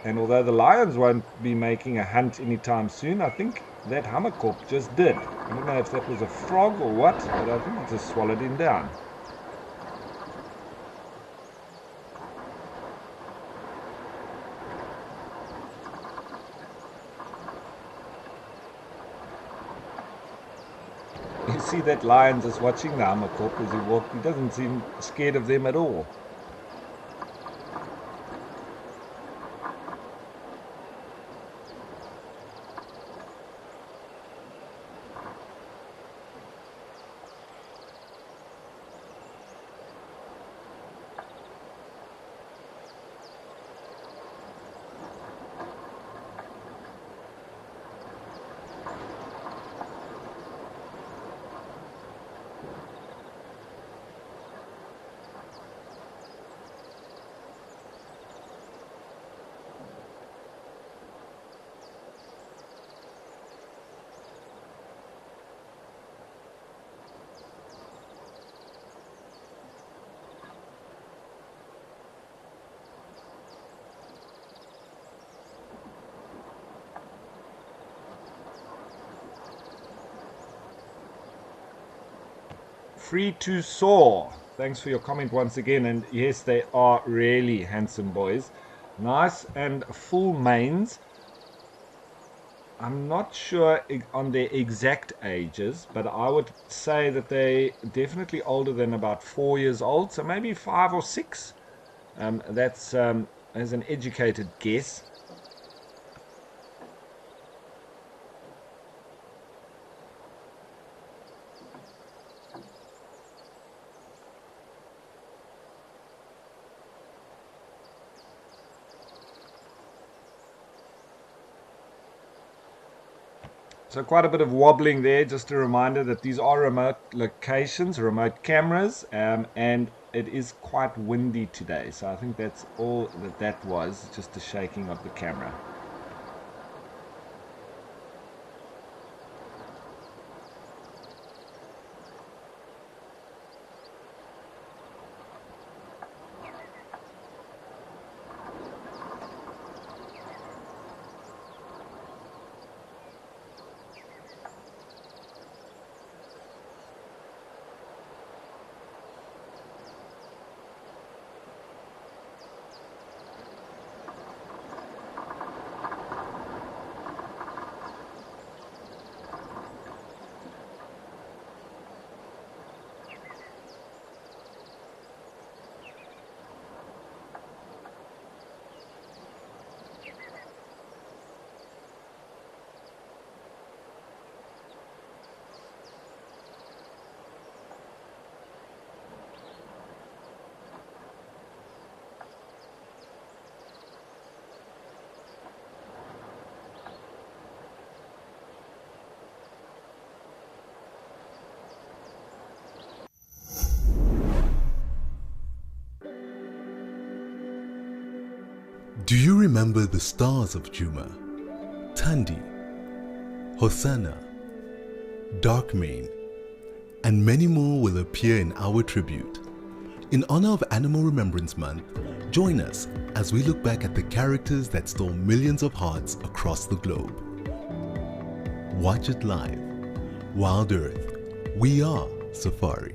And although the lions won't be making a hunt anytime soon, I think that hammerkop just did. I don't know if that was a frog or what, but I think it just swallowed him down. You see that lion just watching the hammerkop as he walks. He doesn't seem scared of them at all. Free to soar. Thanks for your comment once again. And yes, they are really handsome boys. Nice and full manes. I'm not sure on their exact ages, but I would say that they definitely older than about 4 years old. So maybe 5 or 6. That's as an educated guess. So quite a bit of wobbling there. Just a reminder that these are remote locations, remote cameras, and it is quite windy today. So I think that's all that was, just the shaking of the camera. Do you remember the stars of Juma? Tandi, Hosanna, Darkmane, and many more will appear in our tribute. In honor of Animal Remembrance Month, join us as we look back at the characters that stole millions of hearts across the globe. Watch it live. Wild Earth. We are Safari.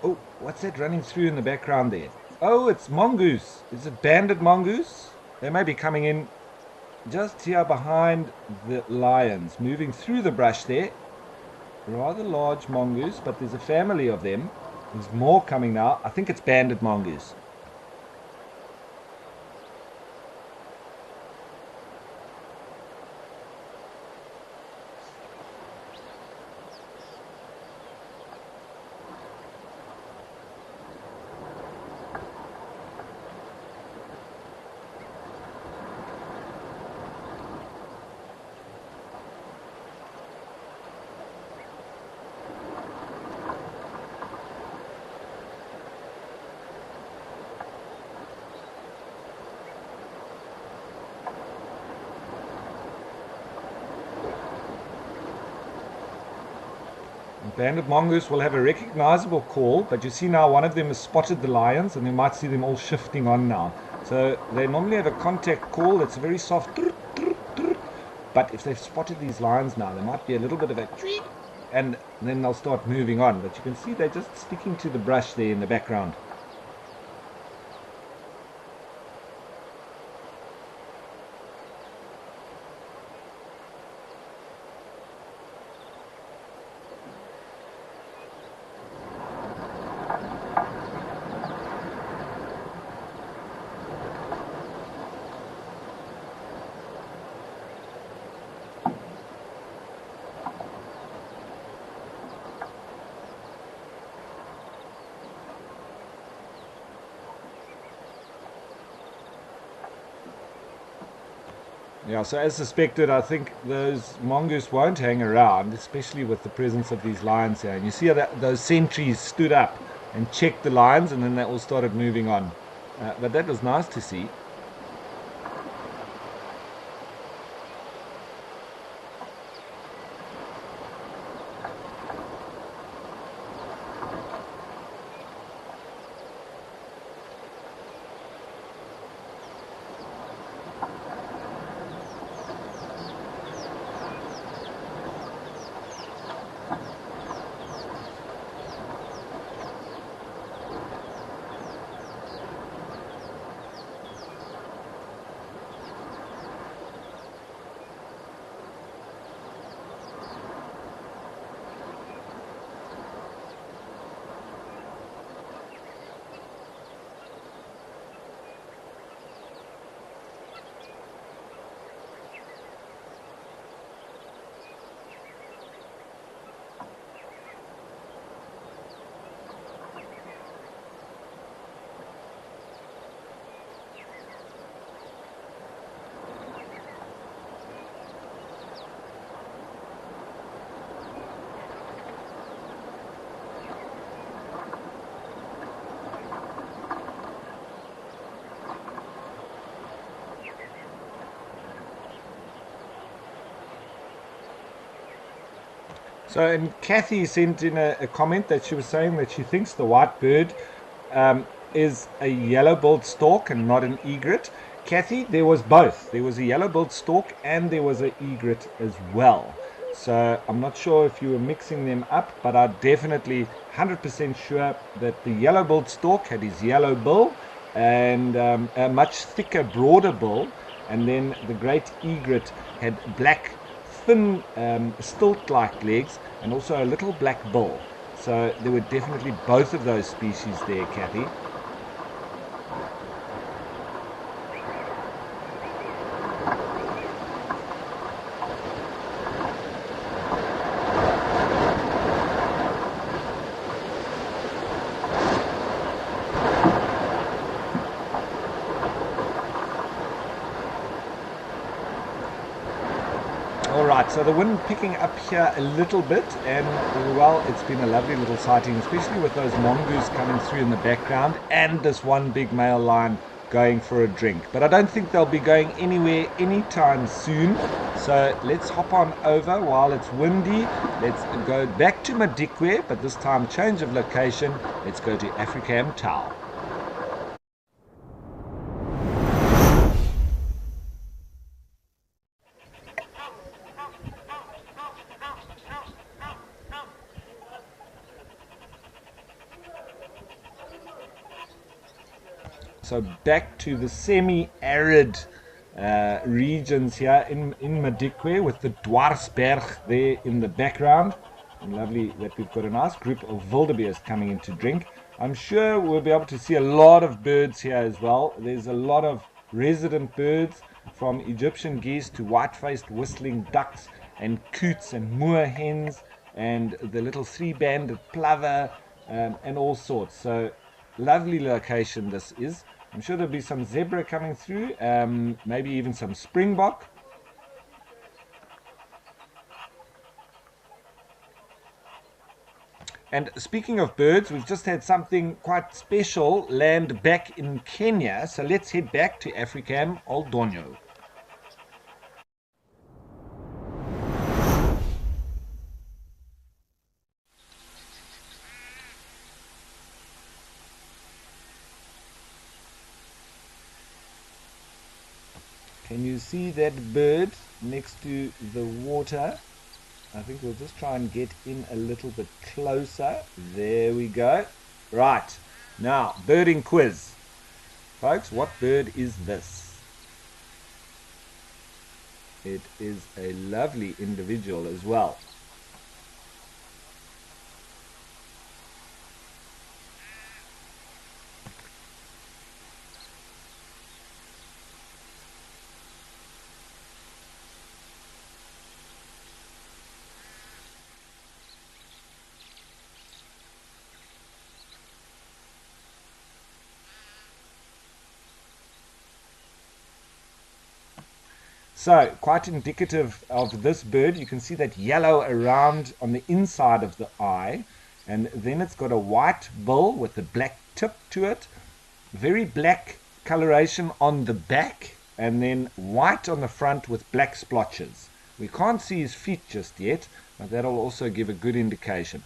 Oh, what's that running through in the background there? Oh, it's mongoose. Is it banded mongoose? They may be coming in just here behind the lions, moving through the brush there. Rather large mongoose, but there's a family of them. There's more coming now. I think it's banded mongoose. Banded mongoose will have a recognizable call, but you see now one of them has spotted the lions, and you might see them all shifting on now. So they normally have a contact call that's very soft, but if they've spotted these lions now, there might be a little bit of a tweet, and then they'll start moving on. But you can see they're just sticking to the brush there in the background. Yeah, so as suspected, I think those mongoose won't hang around, especially with the presence of these lions here. And you see how those sentries stood up and checked the lions, and then they all started moving on. But that was nice to see. So, and Kathy sent in a comment that she was saying that she thinks the white bird is a yellow-billed stork and not an egret. Kathy, there was both. There was a yellow-billed stork and there was an egret as well. So I'm not sure if you were mixing them up, but I'm definitely 100% sure that the yellow-billed stork had his yellow bill and a much thicker, broader bill, and then the great egret had black thin stilt-like legs and also a little black bill. So there were definitely both of those species there, Kathy. All right, so the wind picking up here a little bit, and well, it's been a lovely little sighting, especially with those mongoose coming through in the background and this one big male lion going for a drink. But I don't think they'll be going anywhere anytime soon. So let's hop on over while it's windy. Let's go back to Madikwe, but this time change of location. Let's go to Africam Tower. So back to the semi-arid regions here in Madikwe with the Dwarsberg there in the background. And lovely that we've got a nice group of wildebeest coming in to drink. I'm sure we'll be able to see a lot of birds here as well. There's a lot of resident birds, from Egyptian geese to white-faced whistling ducks and coots and moor hens and the little three-banded plover and all sorts. So lovely location this is. I'm sure there'll be some zebra coming through, maybe even some springbok. And speaking of birds, we've just had something quite special land back in Kenya. So let's head back to Africam Oldonyo. Can you see that bird next to the water? I think we'll just try and get in a little bit closer. There we go. Right. Now, birding quiz. Folks, what bird is this? It is a lovely individual as well. So, quite indicative of this bird, you can see that yellow around on the inside of the eye, and then it's got a white bill with a black tip to it, very black coloration on the back, and then white on the front with black splotches. We can't see his feet just yet, but that'll also give a good indication.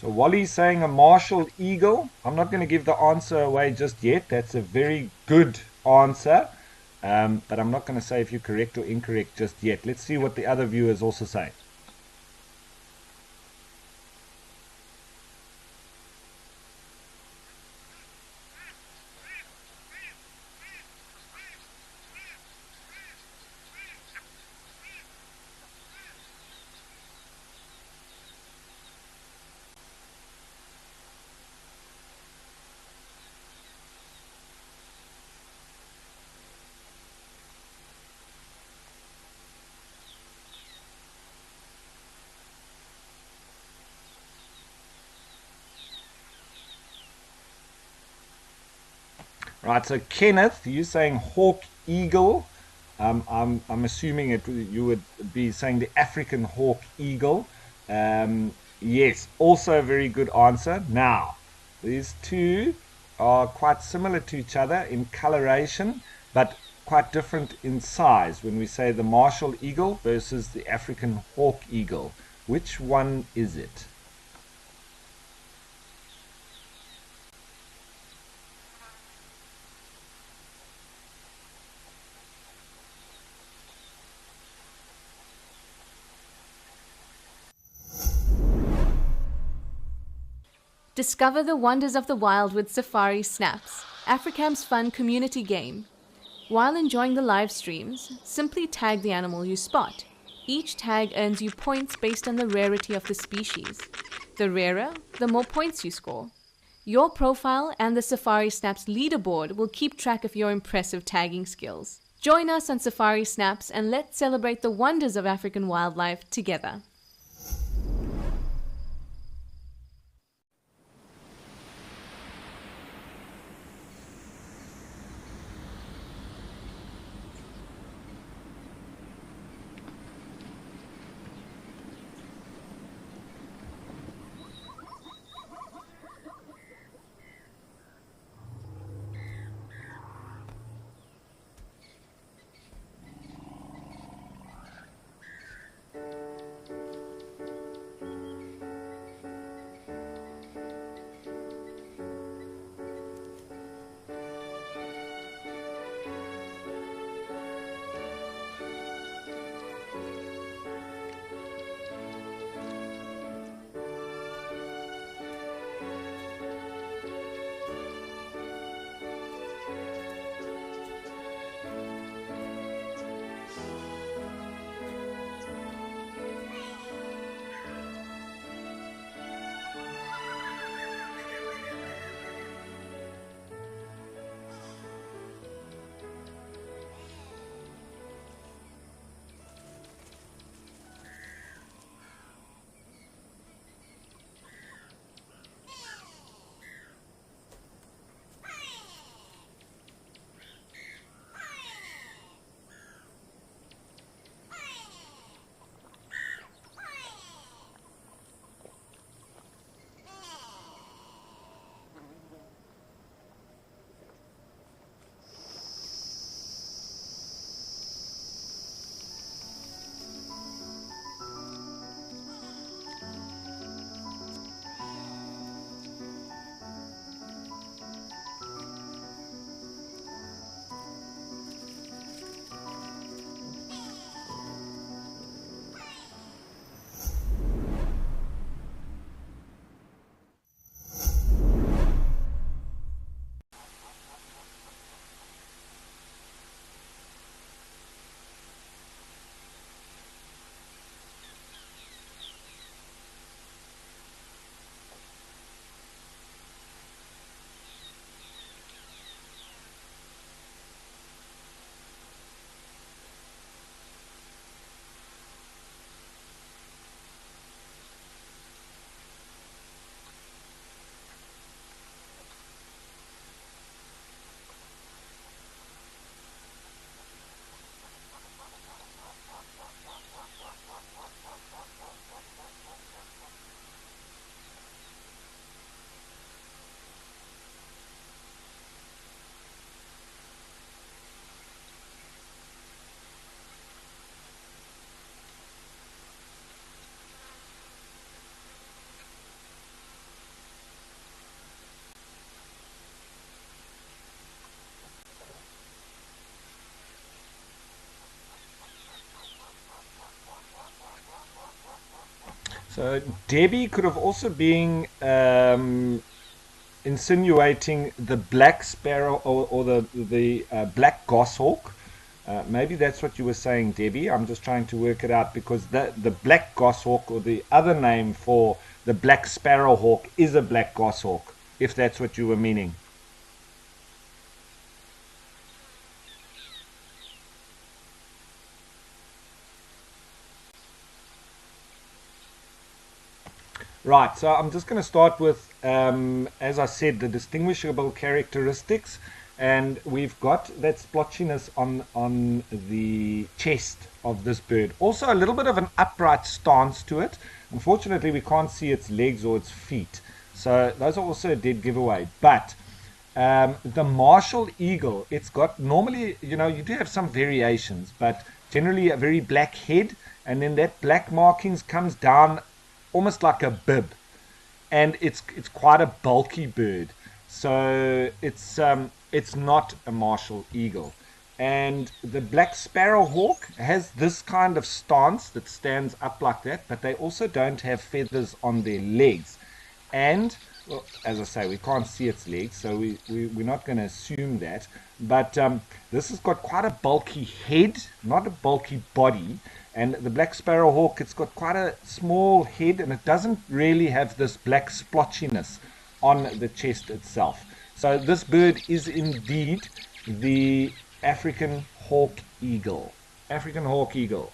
So Wally's saying a martial eagle. I'm not going to give the answer away just yet. That's a very good answer. But I'm not going to say if you're correct or incorrect just yet. Let's see what the other viewers also say. Right, so Kenneth, you're saying hawk eagle. I'm assuming you would be saying the African hawk eagle. Yes, also a very good answer. Now, these two are quite similar to each other in coloration, but quite different in size when we say the martial eagle versus the African hawk eagle. Which one is it? Discover the wonders of the wild with Safari Snaps, Africam's fun community game. While enjoying the live streams, simply tag the animal you spot. Each tag earns you points based on the rarity of the species. The rarer, the more points you score. Your profile and the Safari Snaps leaderboard will keep track of your impressive tagging skills. Join us on Safari Snaps and let's celebrate the wonders of African wildlife together. So Debbie could have also been insinuating the black sparrow or the black goshawk. Maybe that's what you were saying, Debbie. I'm just trying to work it out because the black goshawk, or the other name for the black sparrowhawk, is a black goshawk, if that's what you were meaning. Right, so I'm just going to start with, as I said, the distinguishable characteristics, and we've got that splotchiness on the chest of this bird. Also, a little bit of an upright stance to it. Unfortunately, we can't see its legs or its feet, so those are also a dead giveaway. But the martial eagle, it's got normally, you do have some variations, but generally a very black head, and then that black markings comes down almost like a bib, and it's quite a bulky bird. So it's not a martial eagle. And the black sparrowhawk has this kind of stance that stands up like that, but they also don't have feathers on their legs. And well, as I say, we can't see its legs, so we're not going to assume that. But this has got quite a bulky head, not a bulky body. And the black sparrowhawk, it's got quite a small head, and it doesn't really have this black splotchiness on the chest itself. So this bird is indeed the African hawk eagle. African hawk eagle.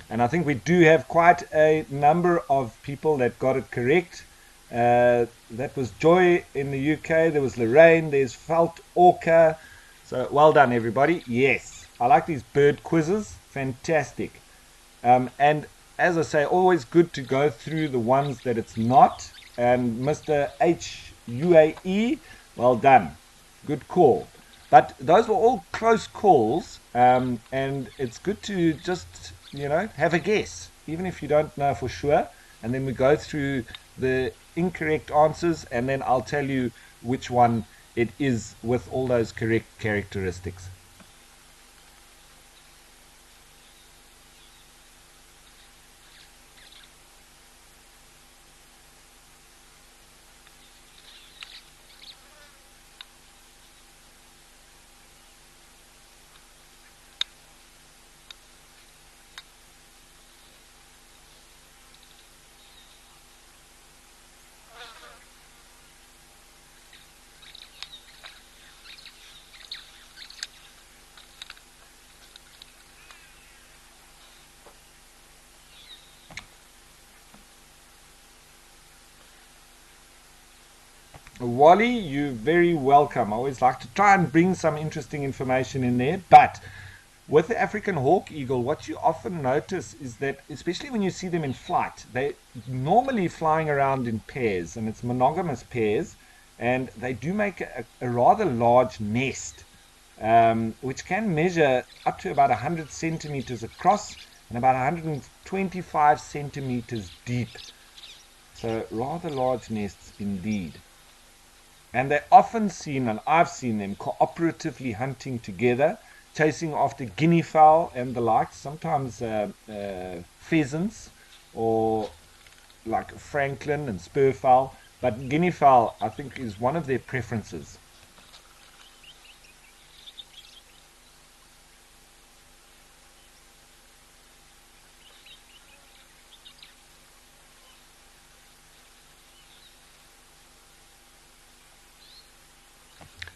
And I think we do have quite a number of people that got it correct. That was Joy in the UK. There was Lorraine. There's Felt Orca. So well done, everybody. Yes, I like these bird quizzes. Fantastic. And as I say, always good to go through the ones that it's not. And Mr. HUAE, well done. Good call. But those were all close calls. And it's good to just have a guess, even if you don't know for sure. And then we go through the incorrect answers, and then I'll tell you which one it is with all those correct characteristics. Wally, you're very welcome. I always like to try and bring some interesting information in there. But with the African hawk eagle, what you often notice is that, especially when you see them in flight, they're normally flying around in pairs, and it's monogamous pairs, and they do make a rather large nest, which can measure up to about 100 centimeters across and about 125 centimeters deep. So rather large nests indeed. And they're often seen, and I've seen them, cooperatively hunting together, chasing after guinea fowl and the like, sometimes pheasants, or like franklin and spurfowl. But guinea fowl, I think, is one of their preferences.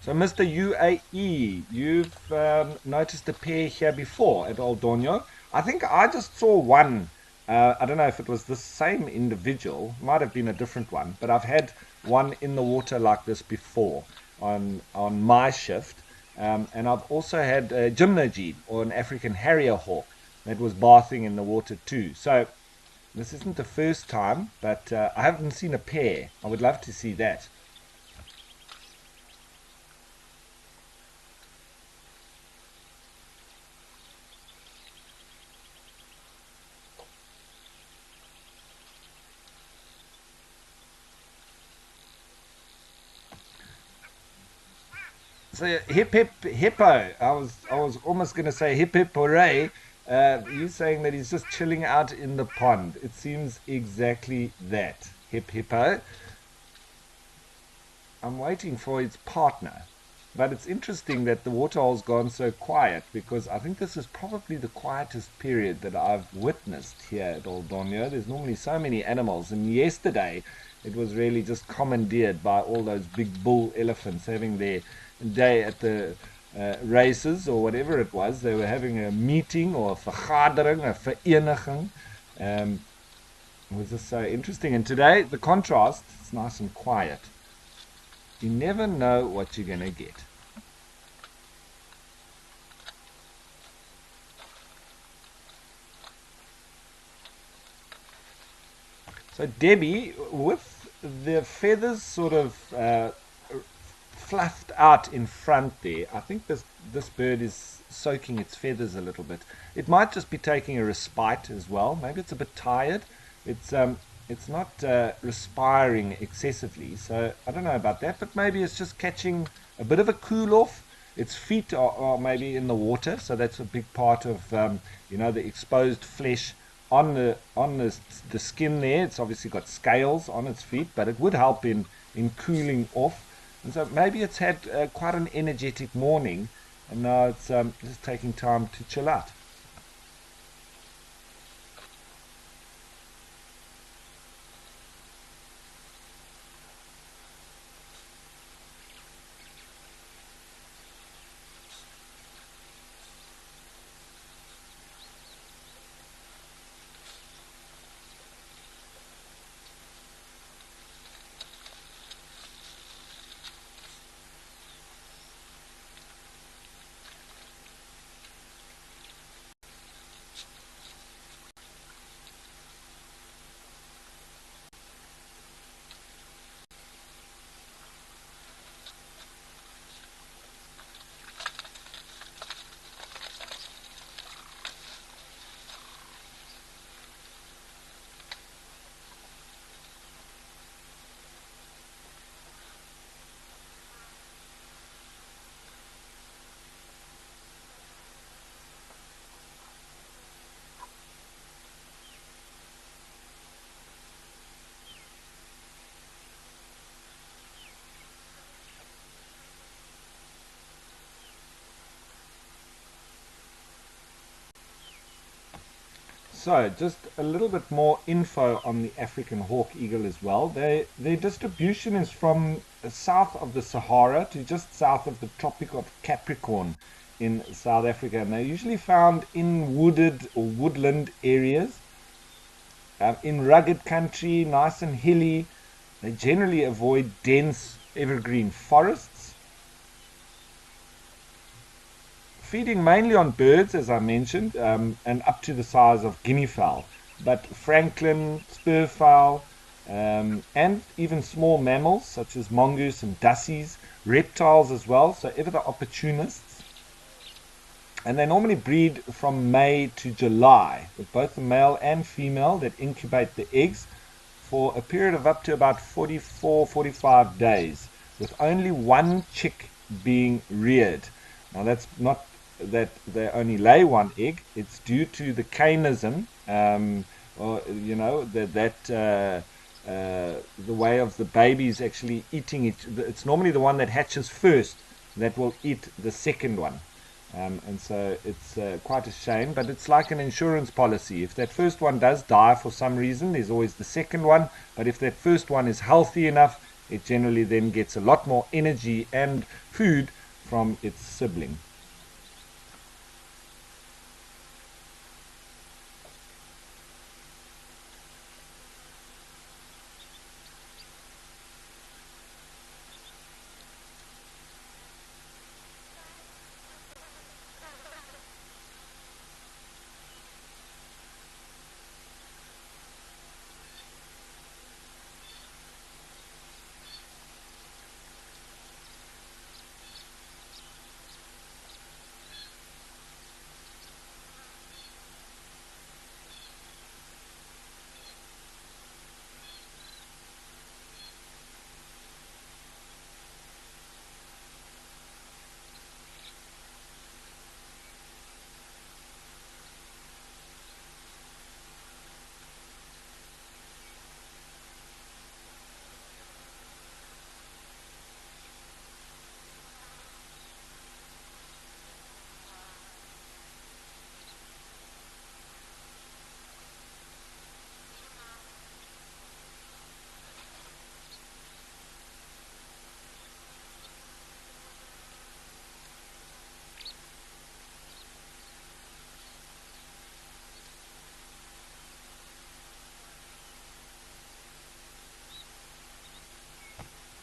So, Mr. UAE, you've noticed a pair here before at Old Donyo. I think I just saw one. I don't know if it was the same individual, might have been a different one, but I've had one in the water like this before on my shift. And I've also had a gymnogene, or an African harrier hawk, that was bathing in the water too. So this isn't the first time, but I haven't seen a pair. I would love to see that. So hip hip hippo. I was almost going to say hip hip hooray. You saying that he's just chilling out in the pond. It seems exactly that. Hip hippo. I'm waiting for its partner. But it's interesting that the waterhole's gone so quiet because I think this is probably the quietest period that I've witnessed here at Old Donyo. There's normally so many animals, and yesterday it was really just commandeered by all those big bull elephants having their day at the races or whatever it was. They were having a meeting or a vergadering, a vereniging. It was just so interesting. And today, the contrast, it's nice and quiet. You never know what you're going to get. So Debbie, with the feathers sort of fluffed out in front there, I think this bird is soaking its feathers a little bit. It might just be taking a respite as well. Maybe it's a bit tired. It's not respiring excessively, so I don't know about that. But maybe it's just catching a bit of a cool off. Its feet are maybe in the water, so that's a big part of the exposed flesh on the skin there. It's obviously got scales on its feet, but it would help in cooling off. And so maybe it's had quite an energetic morning, and now it's just taking time to chill out. So, just a little bit more info on the African hawk eagle as well. Their distribution is from south of the Sahara to just south of the Tropic of Capricorn in South Africa. And they're usually found in wooded or woodland areas, in rugged country, nice and hilly. They generally avoid dense evergreen forests, feeding mainly on birds, as I mentioned, and up to the size of guinea fowl. But franklin, spurfowl, and even small mammals such as mongoose and dussies, reptiles as well, so ever the opportunists. And they normally breed from May to July, with both the male and female that incubate the eggs for a period of up to about 44, 45 days, with only one chick being reared. Now, that's not that they only lay one egg, it's due to the canism, or the way of the babies actually eating it. It's normally the one that hatches first that will eat the second one. And so it's quite a shame, but it's like an insurance policy. If that first one does die for some reason, there's always the second one. But if that first one is healthy enough, it generally then gets a lot more energy and food from its sibling.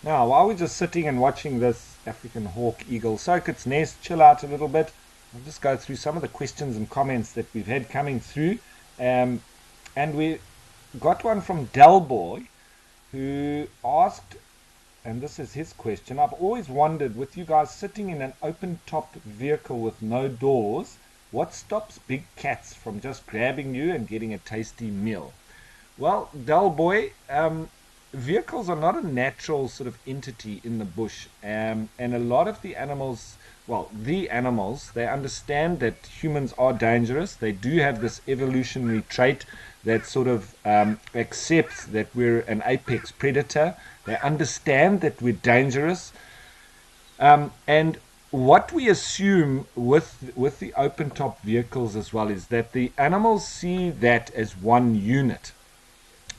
Now, while we're just sitting and watching this African hawk eagle soak its nest, chill out a little bit, I'll just go through some of the questions and comments that we've had coming through. And we got one from Delboy, who asked, and this is his question: I've always wondered, with you guys sitting in an open-top vehicle with no doors, what stops big cats from just grabbing you and getting a tasty meal? Well, Delboy, vehicles are not a natural sort of entity in the bush, and a lot of the animals, well, the animals, they understand that humans are dangerous. They do have this evolutionary trait that sort of accepts that we're an apex predator. They understand that we're dangerous, and what we assume with the open top vehicles as well is that the animals see that as one unit.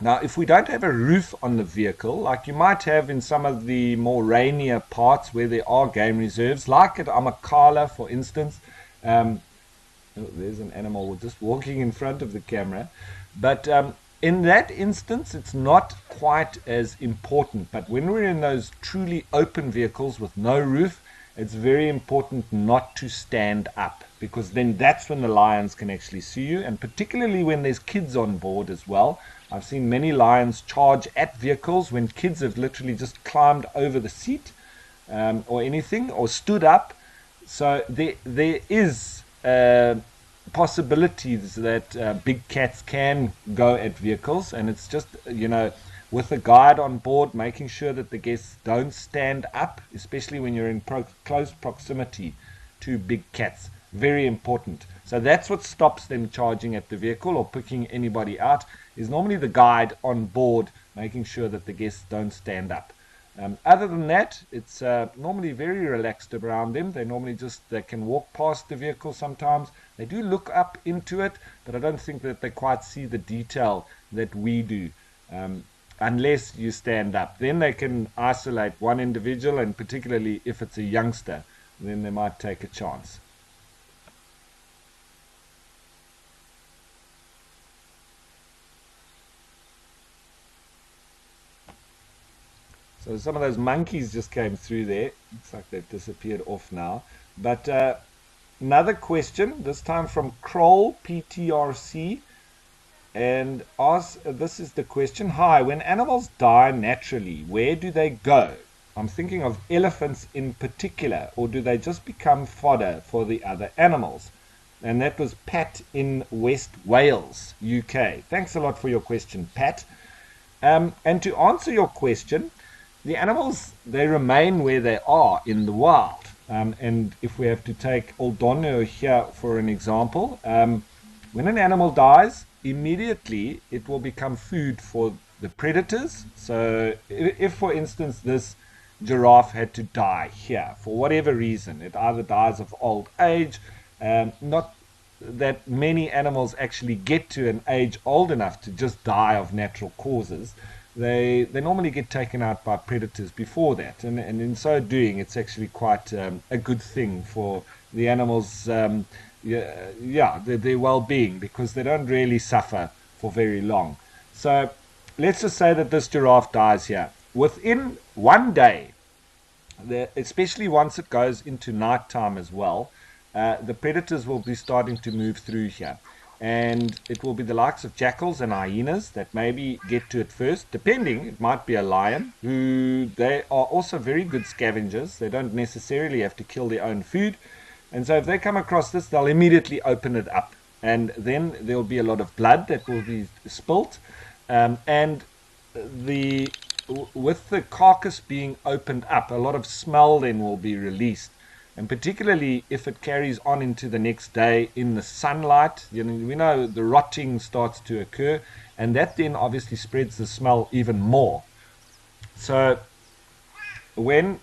Now, if we don't have a roof on the vehicle, like you might have in some of the more rainier parts where there are game reserves, like at Amakala, for instance, oh, there's an animal just walking in front of the camera. But in that instance, it's not quite as important. But when we're in those truly open vehicles with no roof, it's very important not to stand up, because then that's when the lions can actually see you, and particularly when there's kids on board as well. I've seen many lions charge at vehicles when kids have literally just climbed over the seat or anything, or stood up. So there is possibilities that big cats can go at vehicles, and it's just, with a guide on board, making sure that the guests don't stand up, especially when you're in close proximity to big cats. Very important. So that's what stops them charging at the vehicle or picking anybody out, is normally the guide on board making sure that the guests don't stand up. Other than that, it's normally very relaxed around them. They can walk past the vehicle sometimes. They do look up into it, but I don't think that they quite see the detail that we do. Unless you stand up, then they can isolate one individual, and particularly if it's a youngster, then they might take a chance. So some of those monkeys just came through there. Looks like they've disappeared off now. But another question, this time from Kroll PTRC, and this is the question: Hi, when animals die naturally, where do they go? I'm thinking of elephants in particular, or do they just become fodder for the other animals? And that was Pat in West Wales, UK. Thanks a lot for your question, Pat. And to answer your question, the animals, they remain where they are in the wild. And if we have to take Oldono here for an example, when an animal dies, immediately it will become food for the predators. So if for instance, this giraffe had to die here for whatever reason, it either dies of old age, not that many animals actually get to an age old enough to just die of natural causes. They normally get taken out by predators before that, and in so doing, it's actually quite a good thing for the animals, their well-being, because they don't really suffer for very long. So let's just say that this giraffe dies here. Within one day, especially once it goes into nighttime as well, the predators will be starting to move through here. And it will be the likes of jackals and hyenas that maybe get to it first, depending. It might be a lion, who they are also very good scavengers. They don't necessarily have to kill their own food. And so if they come across this, they'll immediately open it up. And then there'll be a lot of blood that will be spilt. And with the carcass being opened up, a lot of smell then will be released. And particularly if it carries on into the next day in the sunlight, we know the rotting starts to occur, and that then obviously spreads the smell even more. So when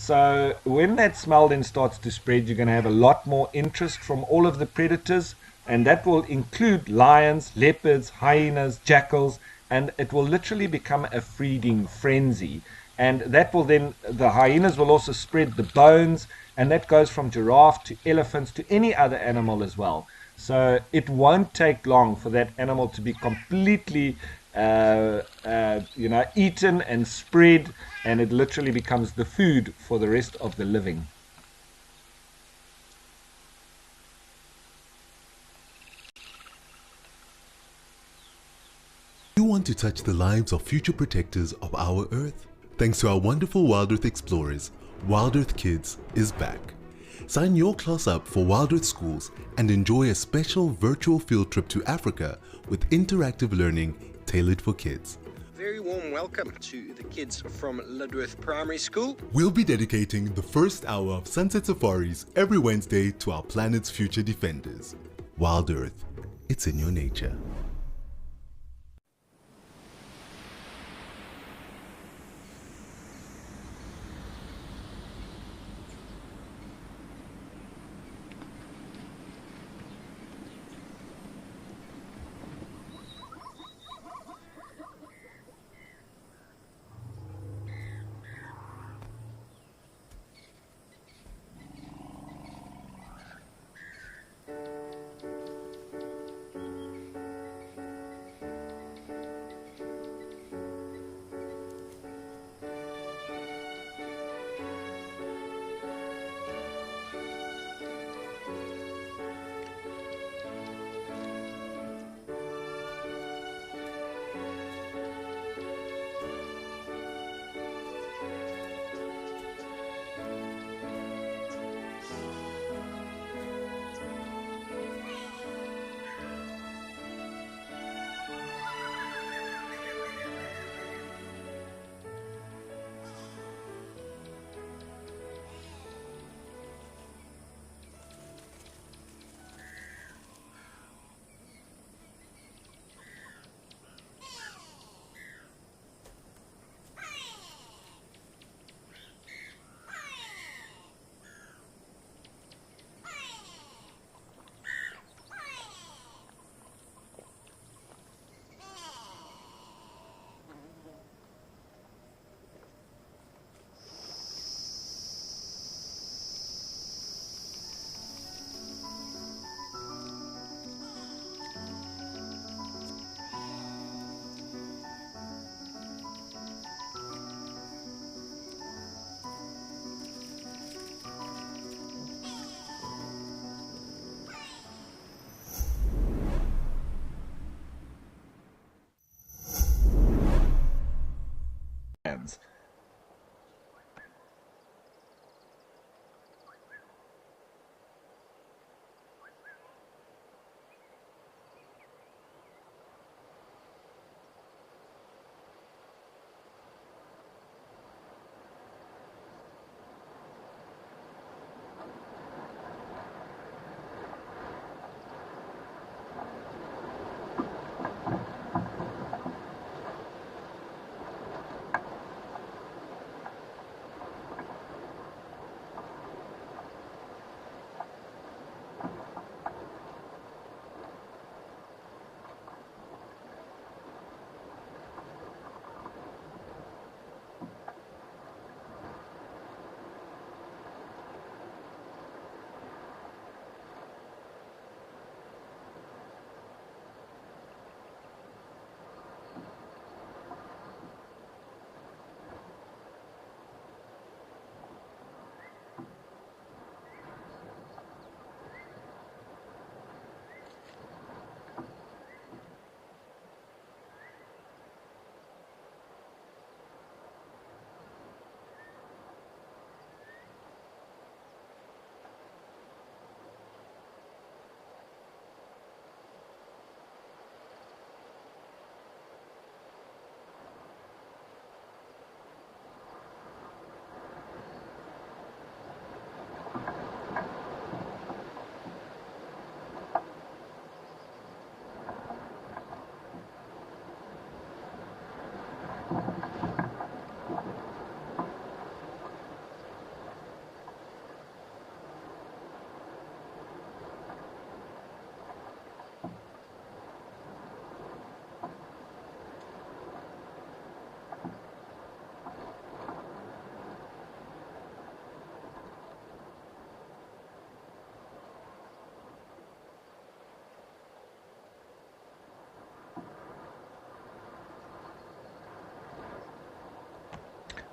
that smell then starts to spread, you're going to have a lot more interest from all of the predators, and that will include lions, leopards, hyenas, jackals, and it will literally become a feeding frenzy. And that will then, the hyenas will also spread the bones, and that goes from giraffe to elephants to any other animal as well. So it won't take long for that animal to be completely eaten and spread, and it literally becomes the food for the rest of the living. You want to touch the lives of future protectors of our Earth? Thanks to our wonderful WildEarth explorers, WildEarth Kids is back. Sign your class up for WildEarth schools and enjoy a special virtual field trip to Africa with interactive learning tailored for kids. Very warm welcome to the kids from WildEarth Primary School. We'll be dedicating the first hour of sunset safaris every Wednesday to our planet's future defenders. WildEarth, it's in your nature.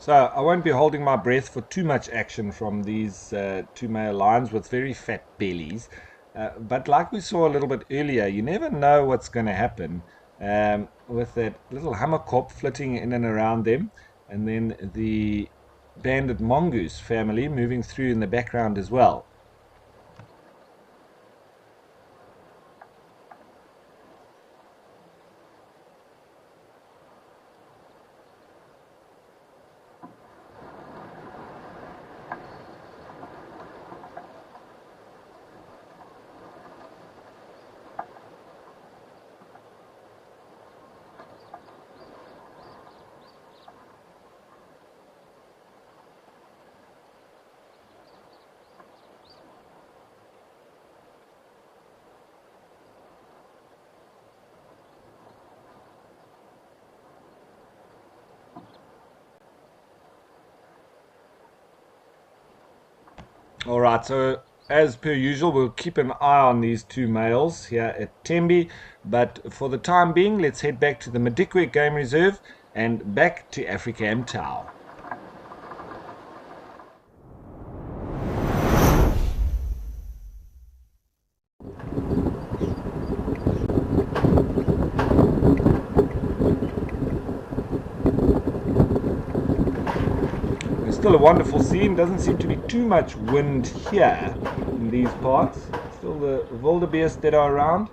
So I won't be holding my breath for too much action from these two male lions with very fat bellies. But like we saw a little bit earlier, you never know what's going to happen with that little hammerkop flitting in and around them, and then the banded mongoose family moving through in the background as well. All right, so as per usual, we'll keep an eye on these two males here at Tembe. But for the time being, let's head back to the Madikwe Game Reserve and back to Africam Tower. Still a wonderful scene. Doesn't seem to be too much wind here in these parts. Still the wildebeest that are around.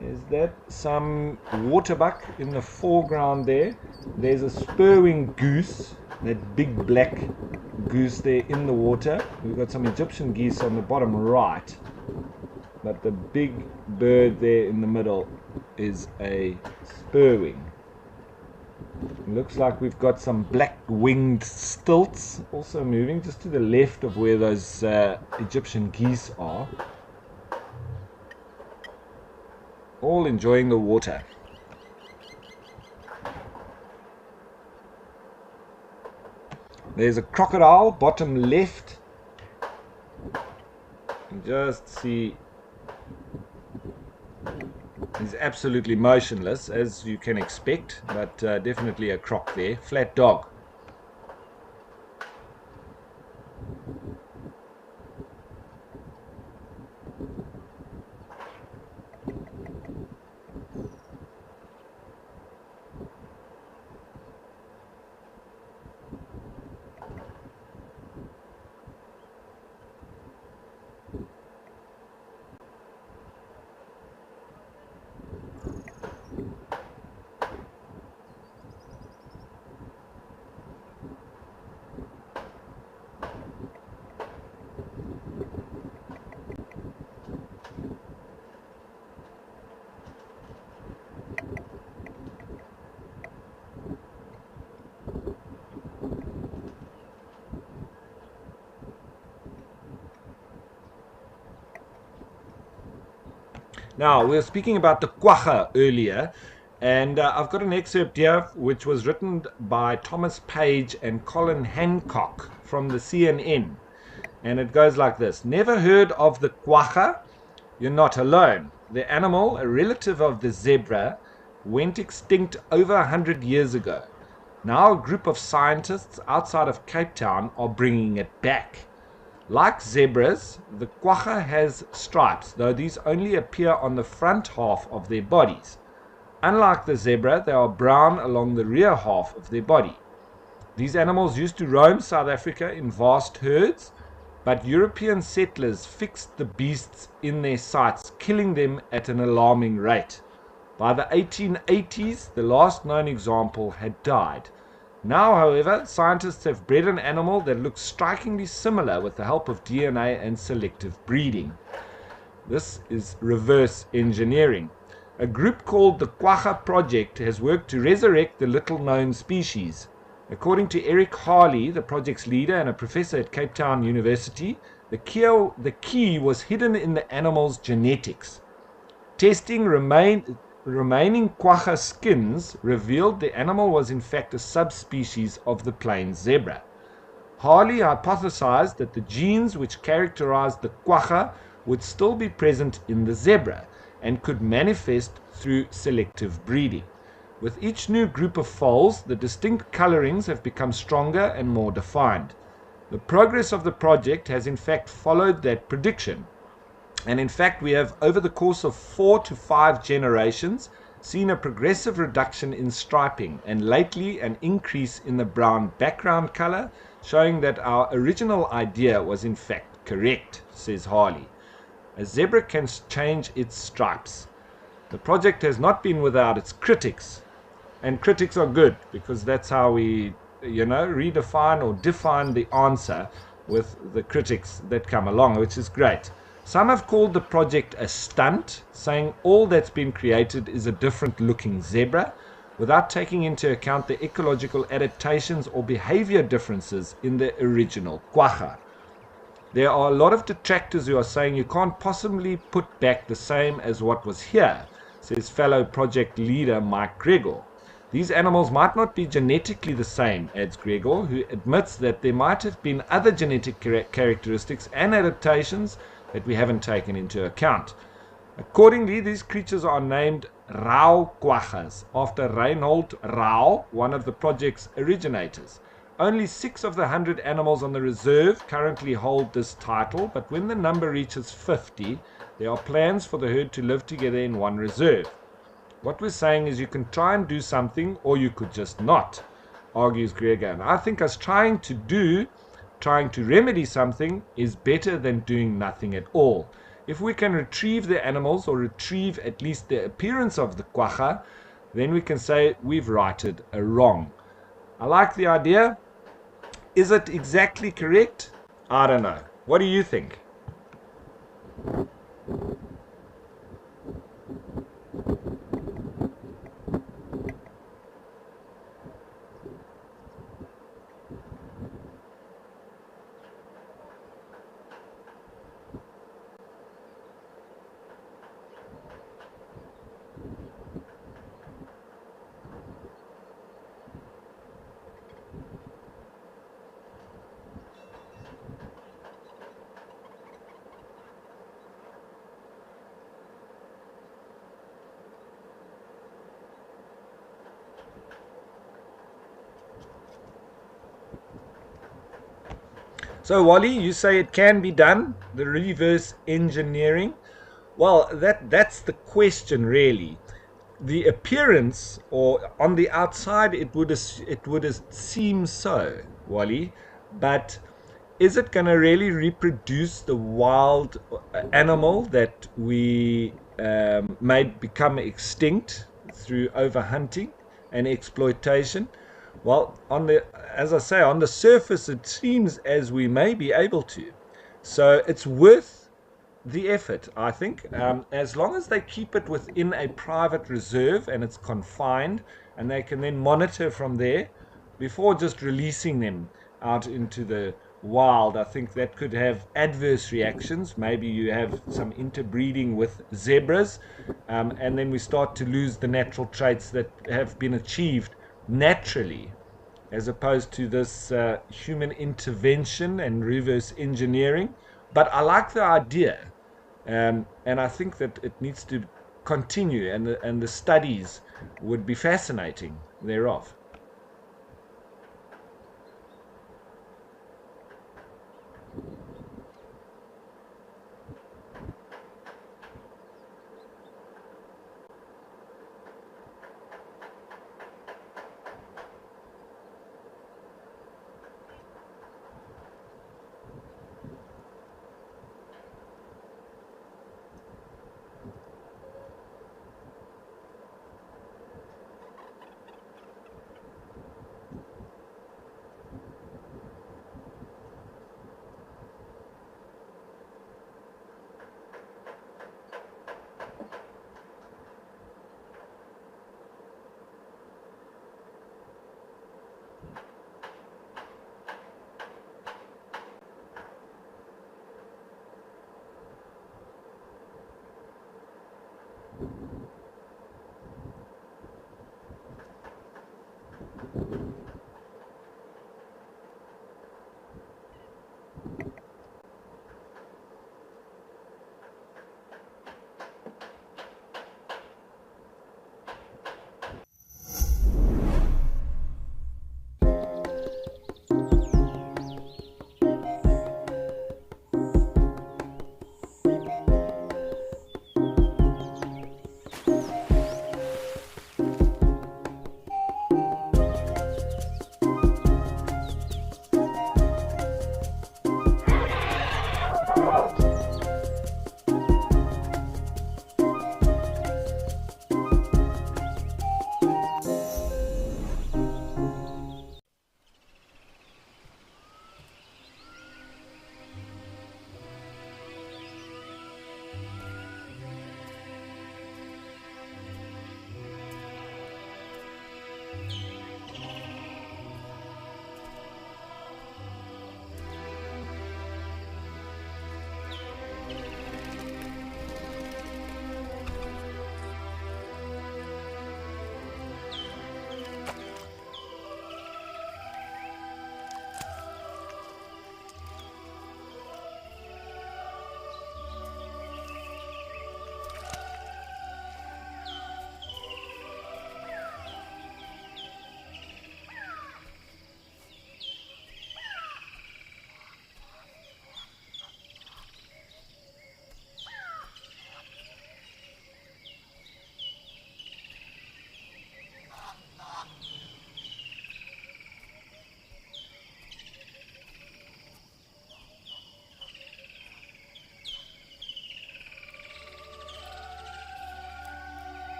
Is that some waterbuck in the foreground there? There's a spurwing goose, that big black goose there in the water. We've got some Egyptian geese on the bottom right, but the big bird there in the middle is a spurwing. Looks like we've got some black-winged stilts also moving just to the left of where those Egyptian geese are. All enjoying the water. There's a crocodile, bottom left. Just see. He's absolutely motionless, as you can expect, but definitely a croc there. Flat dog. Now, we were speaking about the quagga earlier, and I've got an excerpt here which was written by Thomas Page and Colin Hancock from the CNN. And it goes like this. Never heard of the quagga? You're not alone. The animal, a relative of the zebra, went extinct over 100 years ago. Now a group of scientists outside of Cape Town are bringing it back. Like zebras, the quagga has stripes, though these only appear on the front half of their bodies. Unlike the zebra, they are brown along the rear half of their body. These animals used to roam South Africa in vast herds, but European settlers fixed the beasts in their sights, killing them at an alarming rate. By the 1880s, the last known example had died. Now, however, scientists have bred an animal that looks strikingly similar with the help of DNA and selective breeding. This is reverse engineering. A group called the Quagga Project has worked to resurrect the little-known species. According to Eric Harley, the project's leader and a professor at Cape Town University, the key was hidden in the animal's genetics. Testing remaining quagga skins revealed the animal was in fact a subspecies of the plain zebra. Harley hypothesized that the genes which characterized the quagga would still be present in the zebra and could manifest through selective breeding. With each new group of foals, the distinct colorings have become stronger and more defined. The progress of the project has in fact followed that prediction. And in fact, we have, over the course of 4 to 5 generations, seen a progressive reduction in striping and lately an increase in the brown background color, showing that our original idea was in fact correct, says Harley. A zebra can change its stripes. The project has not been without its critics, and critics are good because that's how we, redefine or define the answer with the critics that come along, which is great. Some have called the project a stunt, saying all that's been created is a different looking zebra, without taking into account the ecological adaptations or behavior differences in the original quagga. There are a lot of detractors who are saying you can't possibly put back the same as what was here, says fellow project leader Mike Gregor. These animals might not be genetically the same, adds Gregor, who admits that there might have been other genetic characteristics and adaptations that we haven't taken into account. Accordingly, these creatures are named Rau quaggas, after Reinhold Rau, one of the project's originators. Only 6 of the 100 animals on the reserve currently hold this title, but when the number reaches 50, there are plans for the herd to live together in one reserve. What we're saying is you can try and do something, or you could just not, argues Gregor. And I think us trying to remedy something is better than doing nothing at all. If we can retrieve the animals, or retrieve at least the appearance of the quagga, then we can say we've righted a wrong. I like the idea. Is it exactly correct? I don't know. What do you think? So Wally, you say it can be done, the reverse engineering. Well, that's the question really. The appearance, or on the outside, it would seem so, Wally, but is it going to really reproduce the wild animal that we made become extinct through overhunting and exploitation? Well, as I say, on the surface, it seems as we may be able to. So it's worth the effort, I think, as long as they keep it within a private reserve and it's confined, and they can then monitor from there before just releasing them out into the wild. I think that could have adverse reactions. Maybe you have some interbreeding with zebras, and then we start to lose the natural traits that have been achieved naturally, as opposed to this human intervention and reverse engineering. But I like the idea, and I think that it needs to continue, and the studies would be fascinating thereof.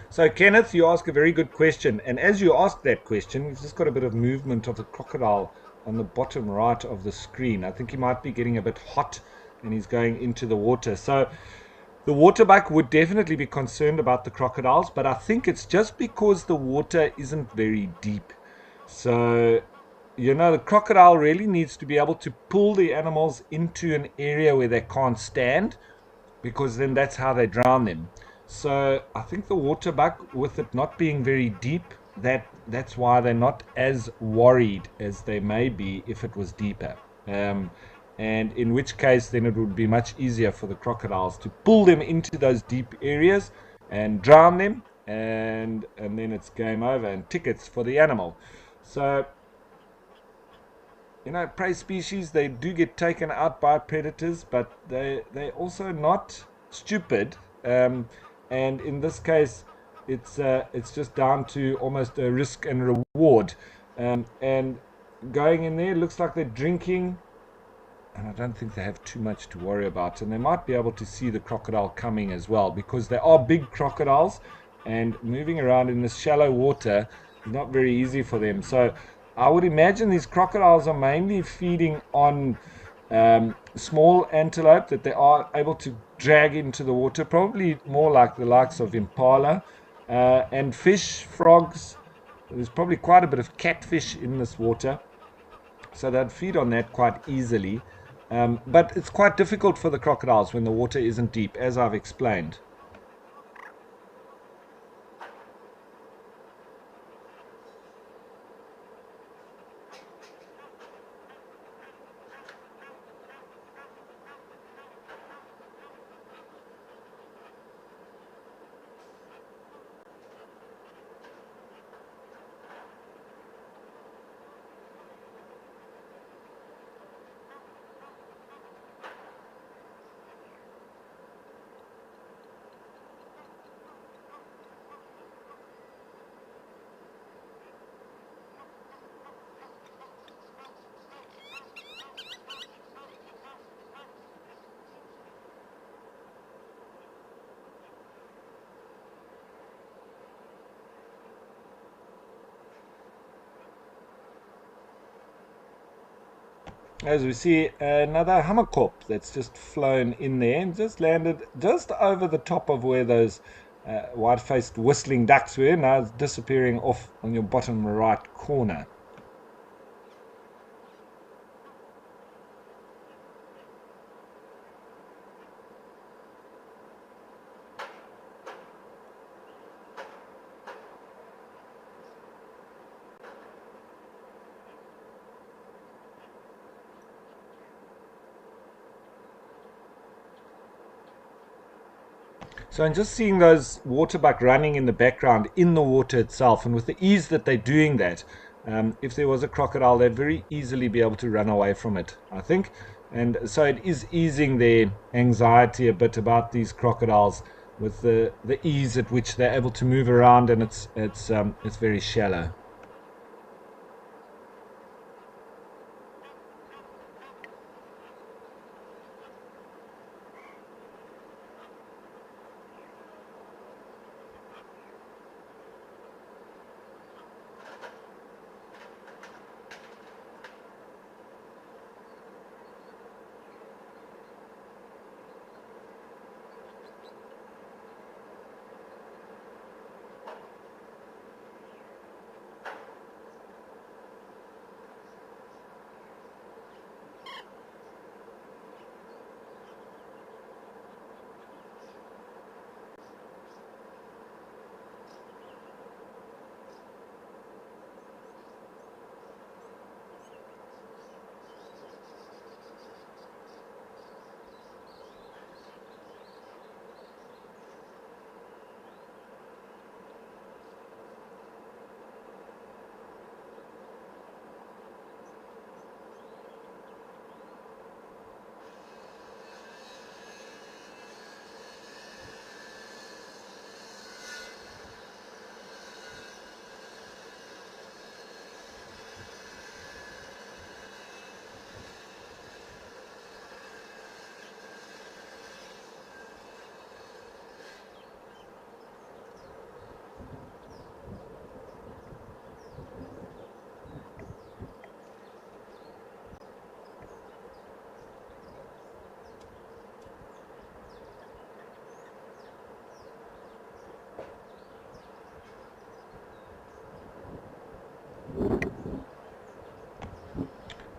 So, Kenneth, you ask a very good question. And as you ask that question, we've just got a bit of movement of the crocodile on the bottom right of the screen. I think he might be getting a bit hot and he's going into the water. So, the waterbuck would definitely be concerned about the crocodiles, but I think it's just because the water isn't very deep. So, the crocodile really needs to be able to pull the animals into an area where they can't stand, because then that's how they drown them. So I think the waterbuck, with it not being very deep, that's why they're not as worried as they may be if it was deeper. And in which case, then it would be much easier for the crocodiles to pull them into those deep areas and drown them, and then it's game over and tickets for the animal. So prey species, they do get taken out by predators, but they're also not stupid. And in this case, it's just down to almost a risk and reward. And going in there, looks like they're drinking, and I don't think they have too much to worry about. And they might be able to see the crocodile coming as well, because they are big crocodiles, and moving around in this shallow water is not very easy for them. So I would imagine these crocodiles are mainly feeding on small antelope that they are able to drag into the water, probably more like the likes of impala, and fish, frogs. There's probably quite a bit of catfish in this water, so they'd feed on that quite easily. But it's quite difficult for the crocodiles when the water isn't deep, as I've explained. As we see, another hammerkop that's just flown in there and just landed just over the top of where those white-faced whistling ducks were. Now it's disappearing off on your bottom right corner. So I'm just seeing those waterbuck running in the background in the water itself, and with the ease that they're doing that, if there was a crocodile, they'd very easily be able to run away from it, I think. And so it is easing their anxiety a bit about these crocodiles with the ease at which they're able to move around, and it's very shallow.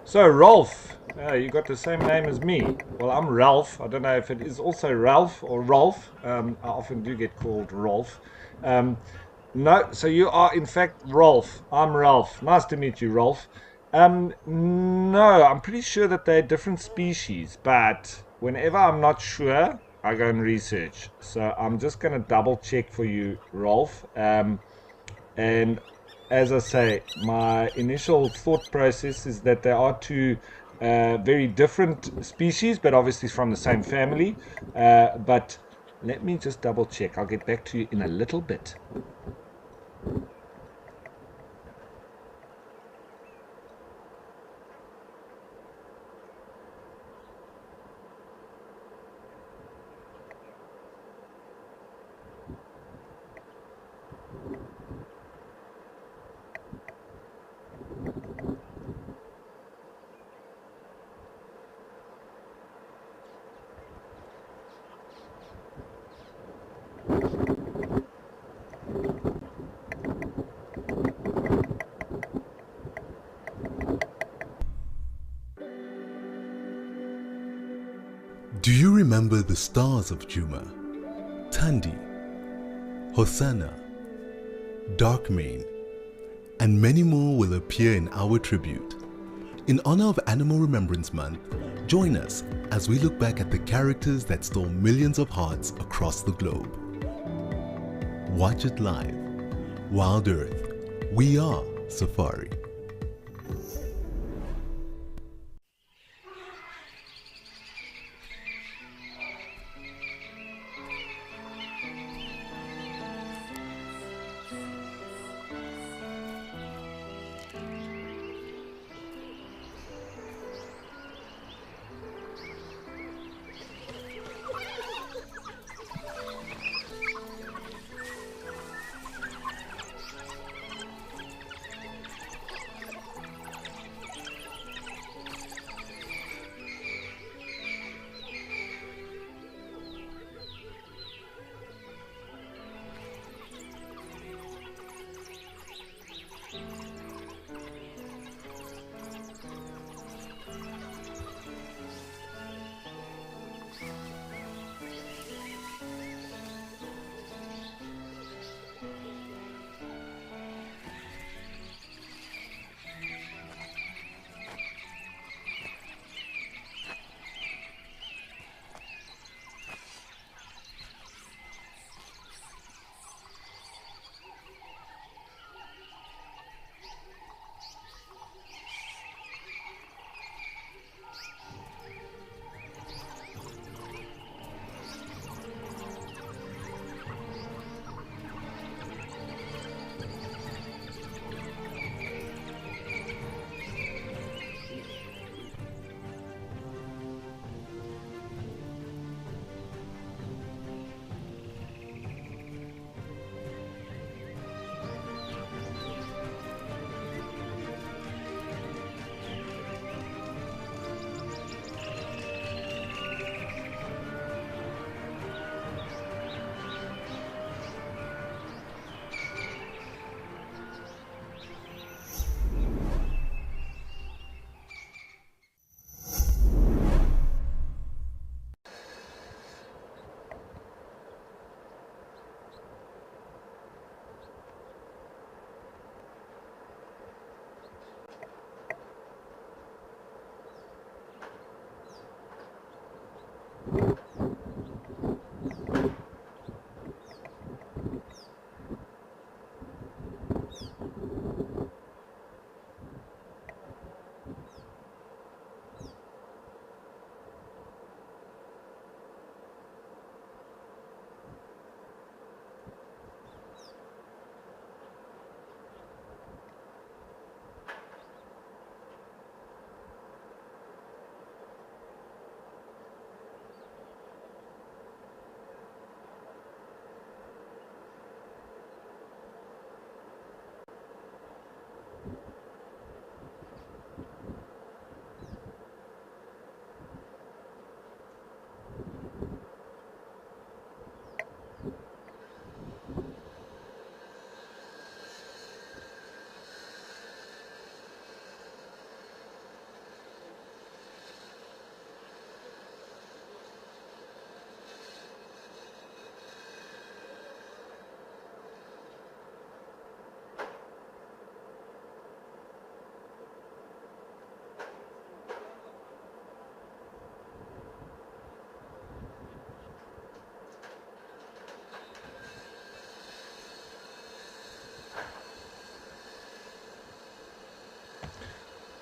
So Rolf, you got the same name as me. Well, I'm Ralph. I don't know if it is also Ralph or Rolf. I often do get called Rolf. No, so you are in fact Rolf. I'm Ralph. Nice to meet you, Rolf. No, I'm pretty sure that they're different species, but whenever I'm not sure, I go and research. So I'm just going to double check for you, Rolf. And as I say, my initial thought process is that there are two very different species, but obviously from the same family. But let me just double check. I'll get back to you in a little bit. Do you remember the stars of Juma? Tandy, Hosanna, Darkmane, and many more will appear in our tribute. In honor of Animal Remembrance Month, join us as we look back at the characters that stole millions of hearts across the globe. Watch it live. Wild Earth. We are Safari.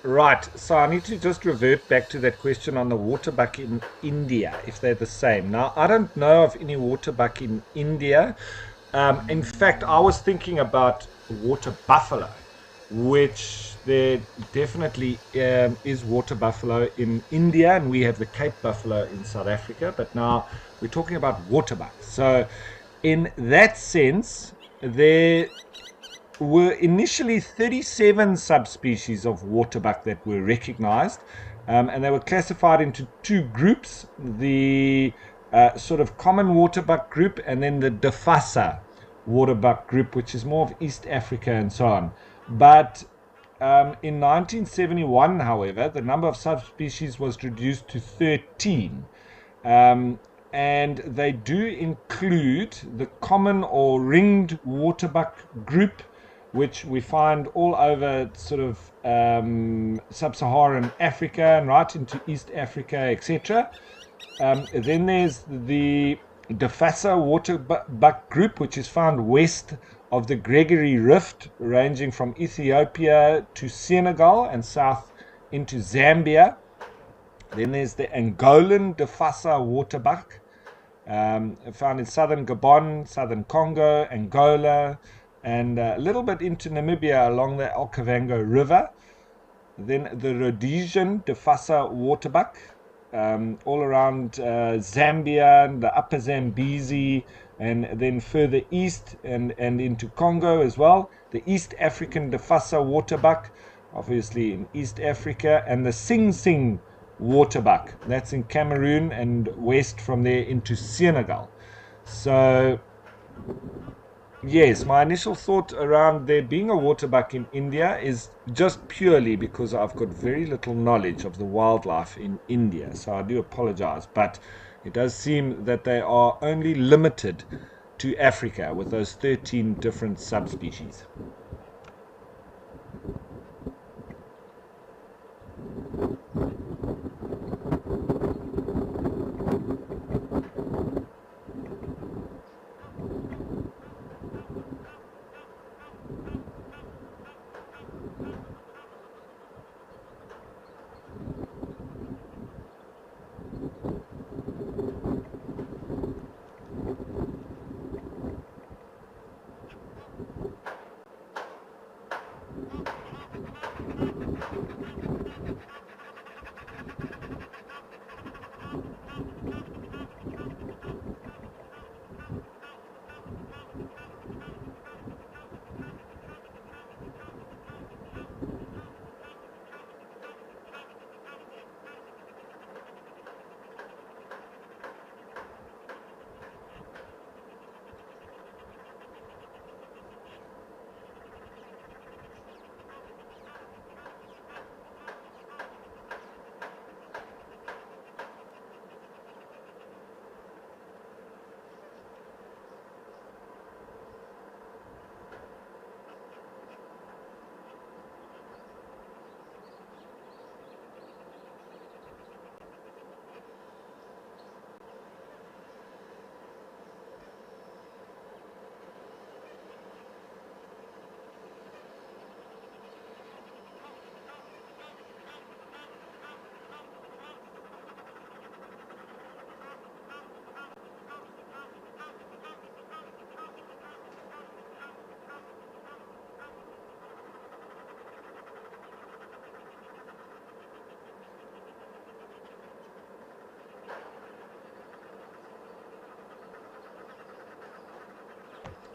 Right, so I need to just revert back to that question on the waterbuck in India, if they're the same. Now, I don't know of any waterbuck in India. In fact, I was thinking about water buffalo, which there definitely is water buffalo in India, and we have the Cape buffalo in South Africa. But now we're talking about waterbuck. So, in that sense, there were initially 37 subspecies of waterbuck that were recognized, and they were classified into two groups, the sort of common waterbuck group and then the Defasa waterbuck group, which is more of East Africa and so on. But in 1971, however, the number of subspecies was reduced to 13. Um, and they do include the common or ringed waterbuck group, which we find all over sort of sub-Saharan Africa and right into East Africa, etc. Then there's the Defasa waterbuck group, which is found west of the Gregory Rift, ranging from Ethiopia to Senegal and south into Zambia. Then there's the Angolan Defasa waterbuck, found in southern Gabon, southern Congo, Angola, and a little bit into Namibia along the Okavango River. Then the Rhodesian Defasa waterbuck, all around Zambia and the upper Zambezi, and then further east and into Congo as well. The East African Defasa waterbuck, obviously in East Africa, and the Sing Sing waterbuck, that's in Cameroon and west from there into Senegal. So yes, my initial thought around there being a waterbuck in India is just purely because I've got very little knowledge of the wildlife in India. So I do apologize, but it does seem that they are only limited to Africa with those 13 different subspecies.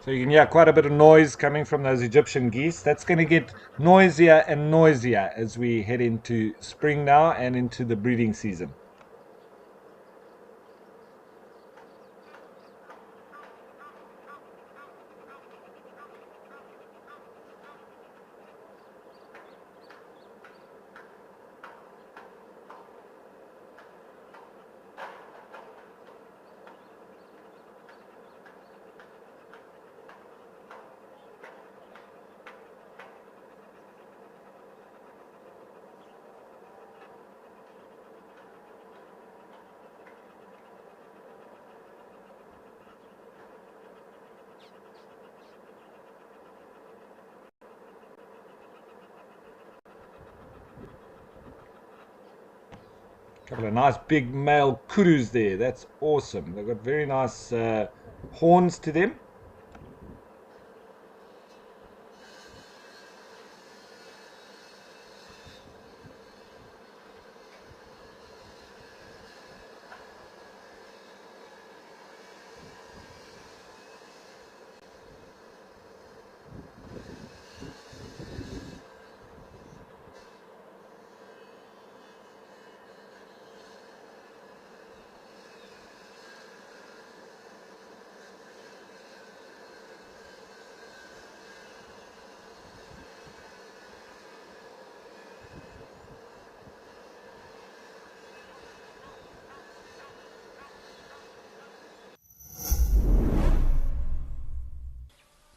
So you can hear quite a bit of noise coming from those Egyptian geese. That's going to get noisier and noisier as we head into spring now and into the breeding season. Couple of nice big male kurus there. That's awesome. They've got very nice horns to them.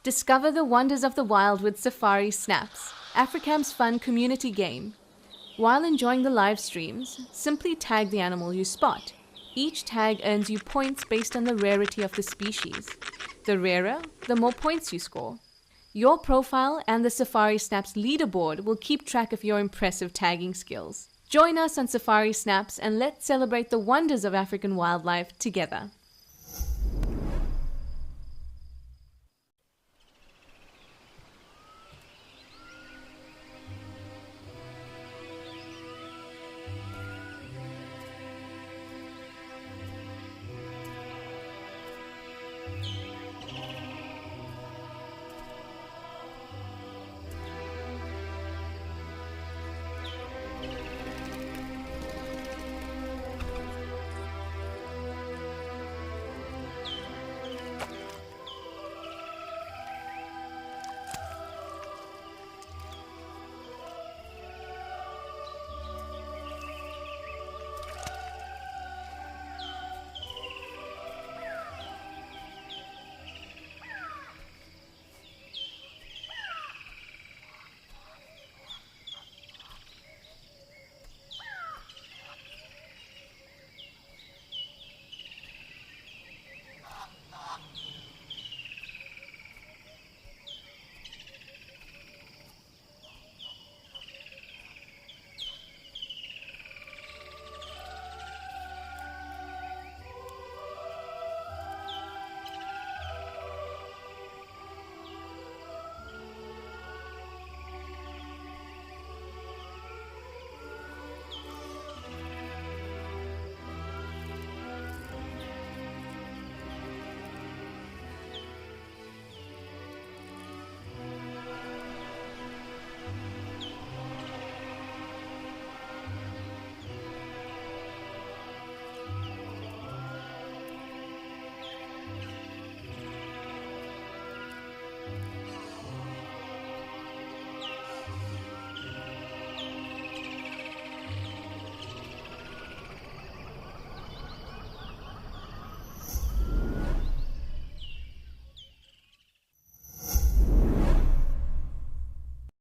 Discover the wonders of the wild with Safari Snaps, Africam's fun community game. While enjoying the live streams, simply tag the animal you spot. Each tag earns you points based on the rarity of the species. The rarer, the more points you score. Your profile and the Safari Snaps leaderboard will keep track of your impressive tagging skills. Join us on Safari Snaps and let's celebrate the wonders of African wildlife together.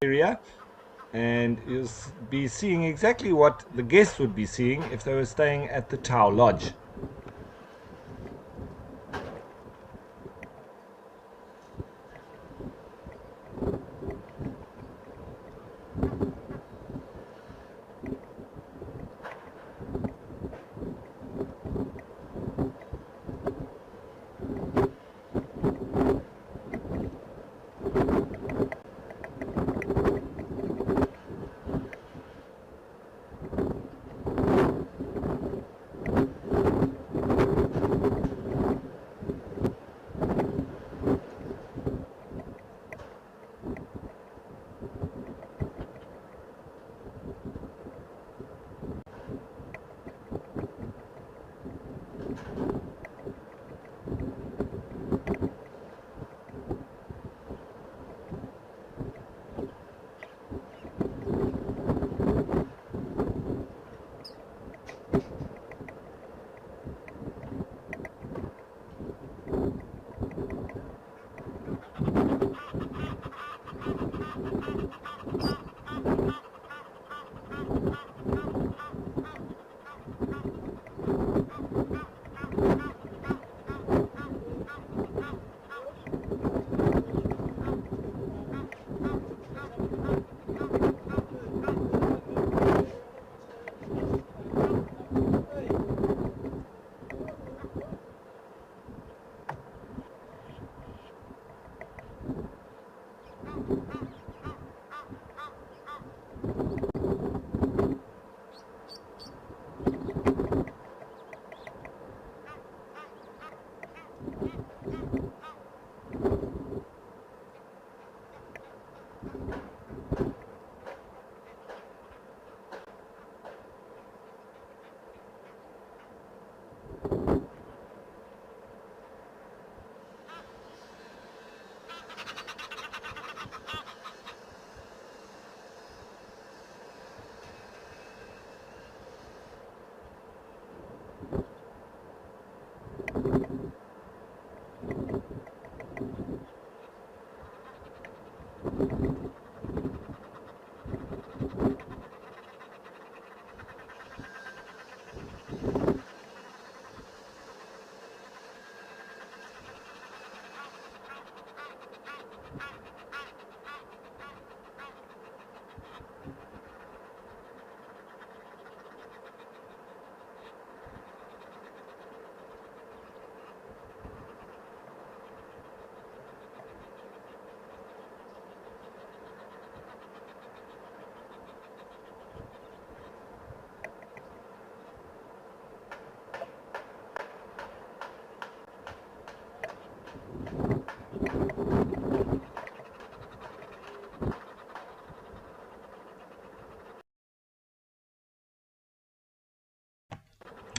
Area, and you'll be seeing exactly what the guests would be seeing if they were staying at the Tau Lodge.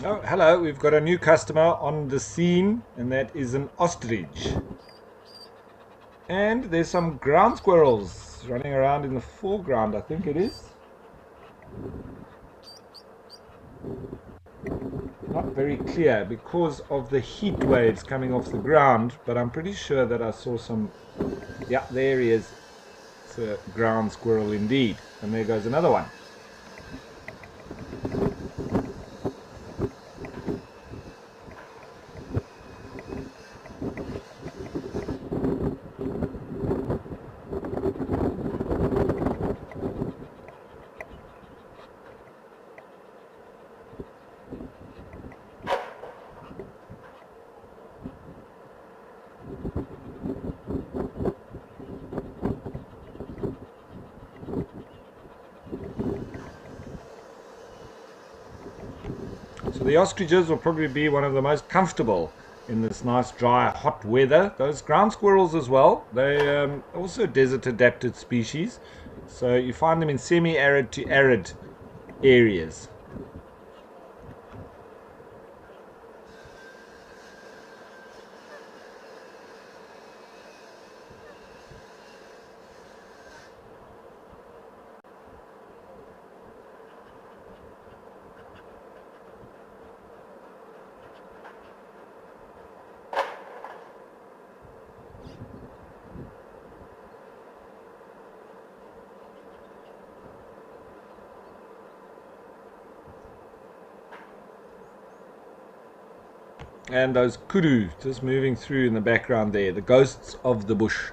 Oh, hello, we've got a new customer on the scene, and that is an ostrich. And there's some ground squirrels running around in the foreground, I think it is. Not very clear because of the heat waves coming off the ground, but I'm pretty sure that I saw some. Yeah, there he is. It's a ground squirrel indeed. And there goes another one. So the ostriches will probably be one of the most comfortable in this nice dry hot weather. Those ground squirrels as well, they also desert adapted species, so you find them in semi-arid to arid areas. And those kudu just moving through in the background there, the ghosts of the bush.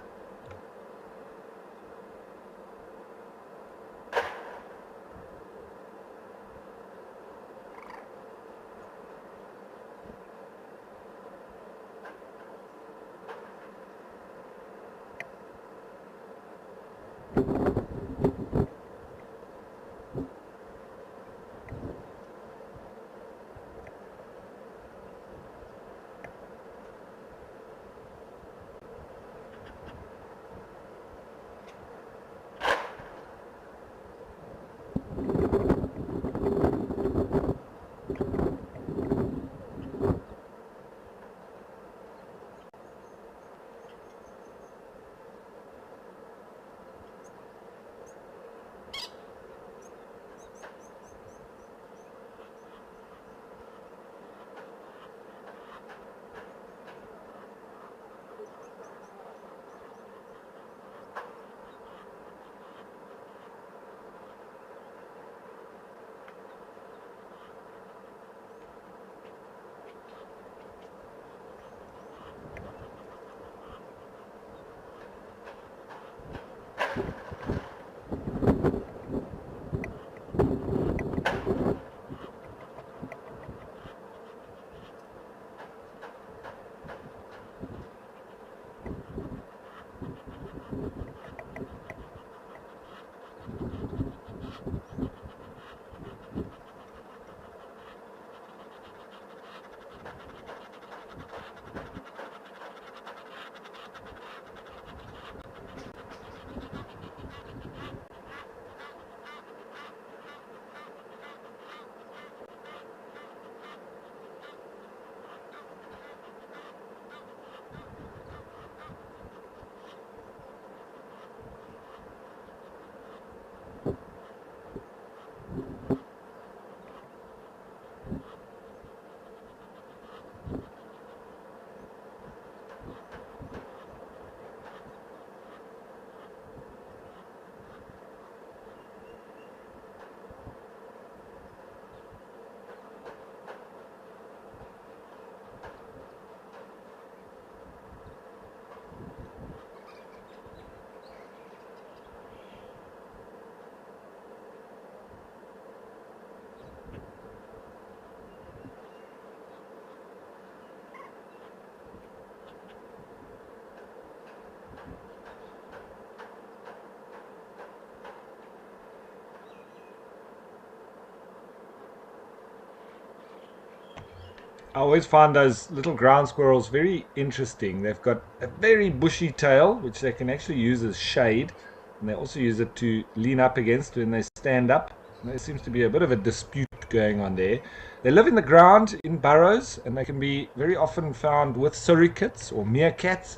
I always find those little ground squirrels very interesting. They've got a very bushy tail, which they can actually use as shade, and they also use it to lean up against when they stand up. There seems to be a bit of a dispute going on there. They live in the ground in burrows, and they can be very often found with surrogates or meerkats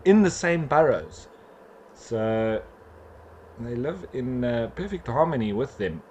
in the same burrows. So they live in perfect harmony with them.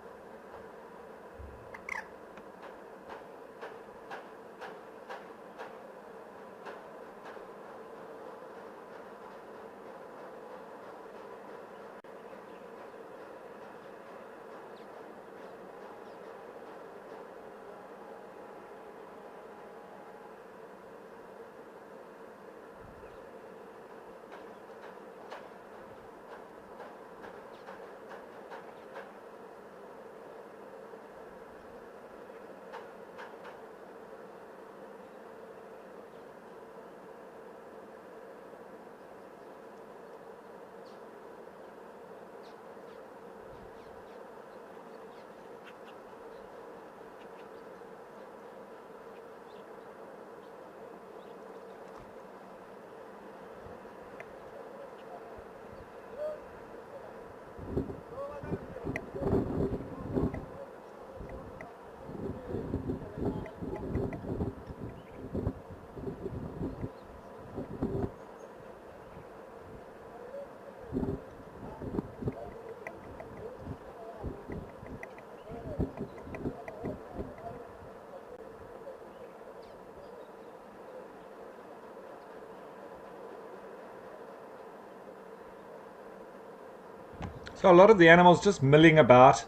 So a lot of the animals just milling about,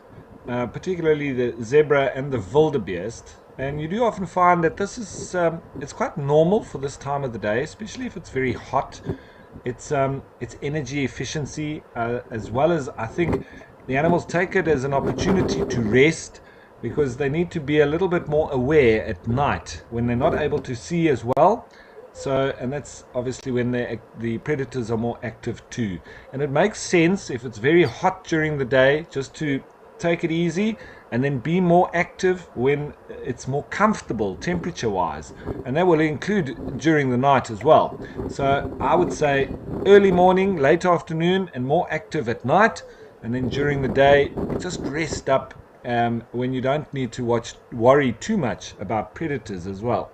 particularly the zebra and the wildebeest. And you do often find that this is it's quite normal for this time of the day, especially if it's very hot. It's energy efficiency, as well as I think the animals take it as an opportunity to rest, because they need to be a little bit more aware at night when they're not able to see as well. So, and that's obviously when the predators are more active too. And it makes sense if it's very hot during the day just to take it easy and then be more active when it's more comfortable temperature wise. And that will include during the night as well. So I would say early morning, late afternoon, and more active at night. And then during the day, just rest up when you don't need to worry too much about predators as well.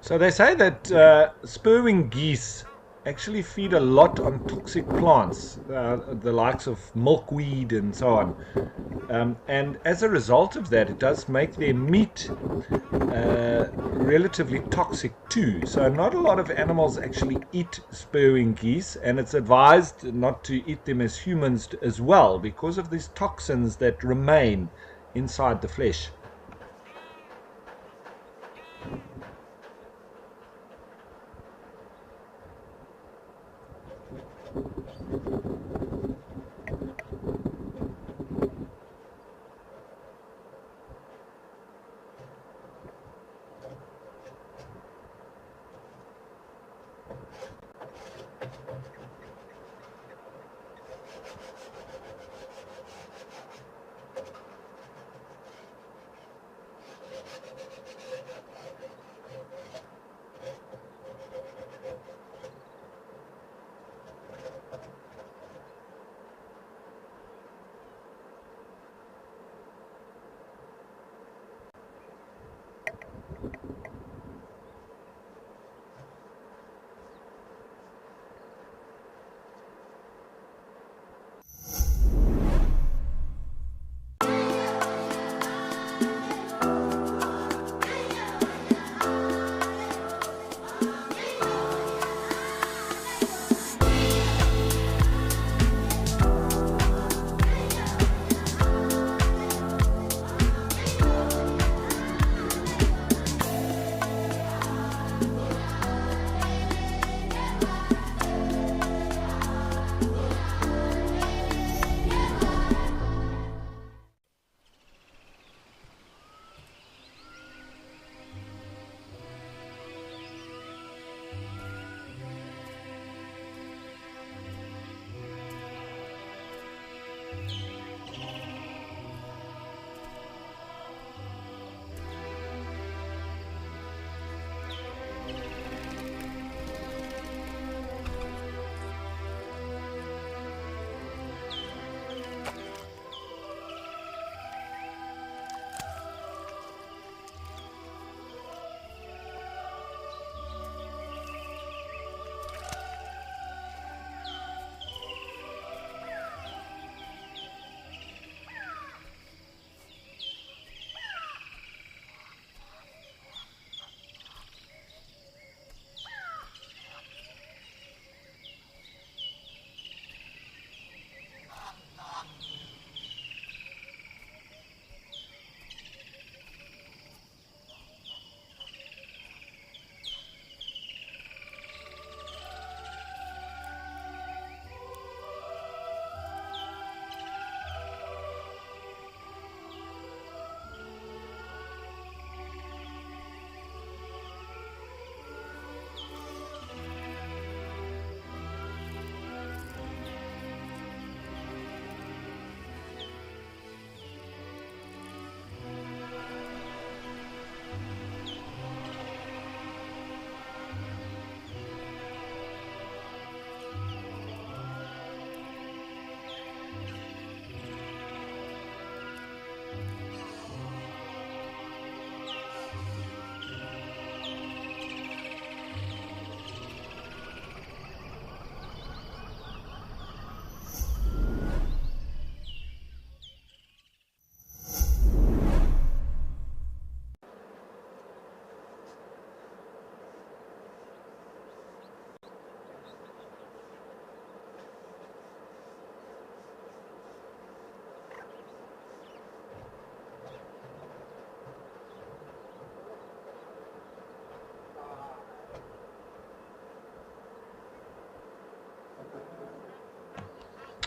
So they say that spurwing geese actually feed a lot on toxic plants, the likes of milkweed and so on. And as a result of that, it does make their meat relatively toxic too. So not a lot of animals actually eat spurwing geese, and it's advised not to eat them as humans as well because of these toxins that remain inside the flesh.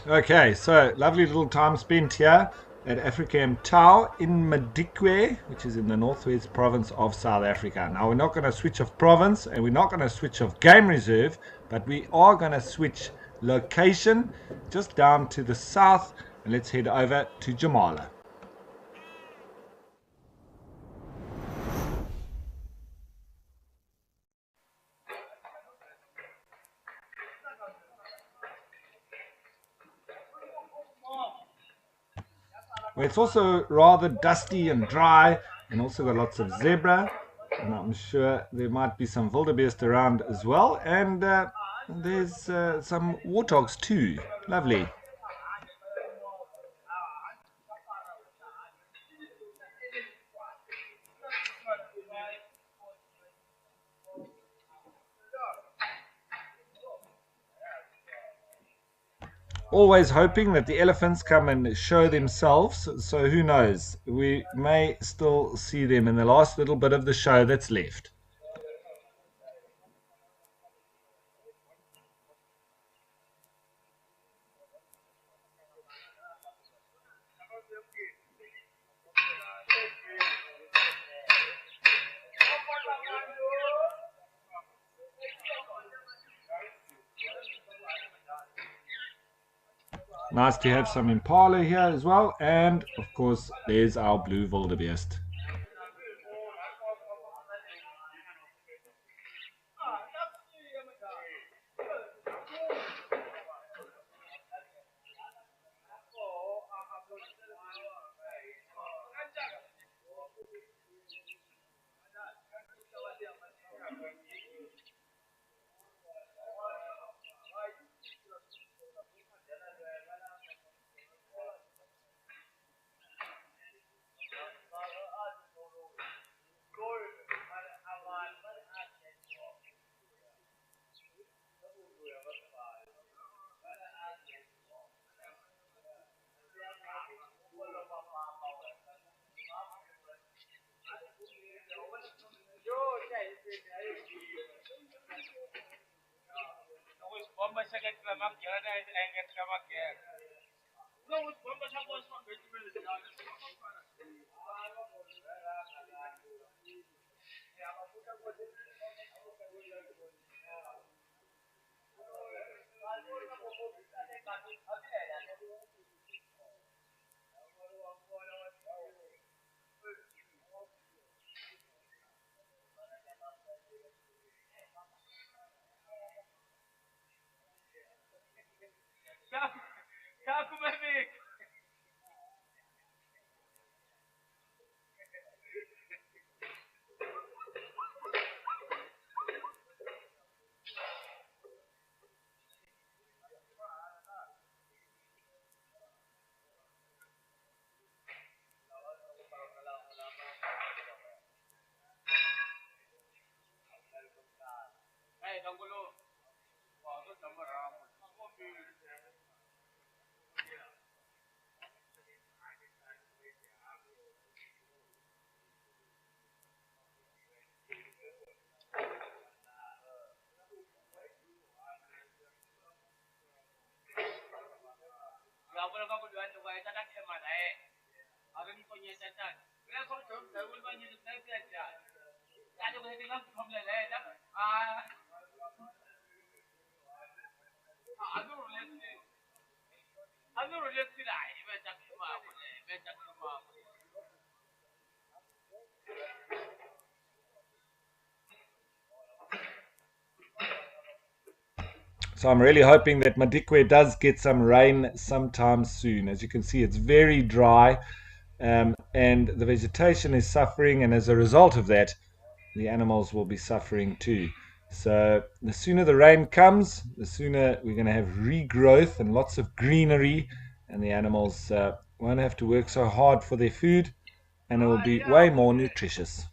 Okay, so lovely little time spent here at Africam Tau in Madikwe, which is in the northwest province of South Africa. Now, we're not going to switch off province and we're not going to switch off game reserve, but we are going to switch location just down to the south, and let's head over to Jamala. Where it's also rather dusty and dry, and also got lots of zebra, and I'm sure there might be some wildebeest around as well, and there's some warthogs too. Lovely. Always hoping that the elephants come and show themselves, so who knows, we may still see them in the last little bit of the show that's left. Nice to have some impala here as well, and of course there's our blue wildebeest. So I'm really hoping that Madikwe does get some rain sometime soon. As you can see, it's very dry, and the vegetation is suffering, and as a result of that, the animals will be suffering too. So the sooner the rain comes, the sooner we're going to have regrowth and lots of greenery, and the animals won't have to work so hard for their food, and it will be way more nutritious.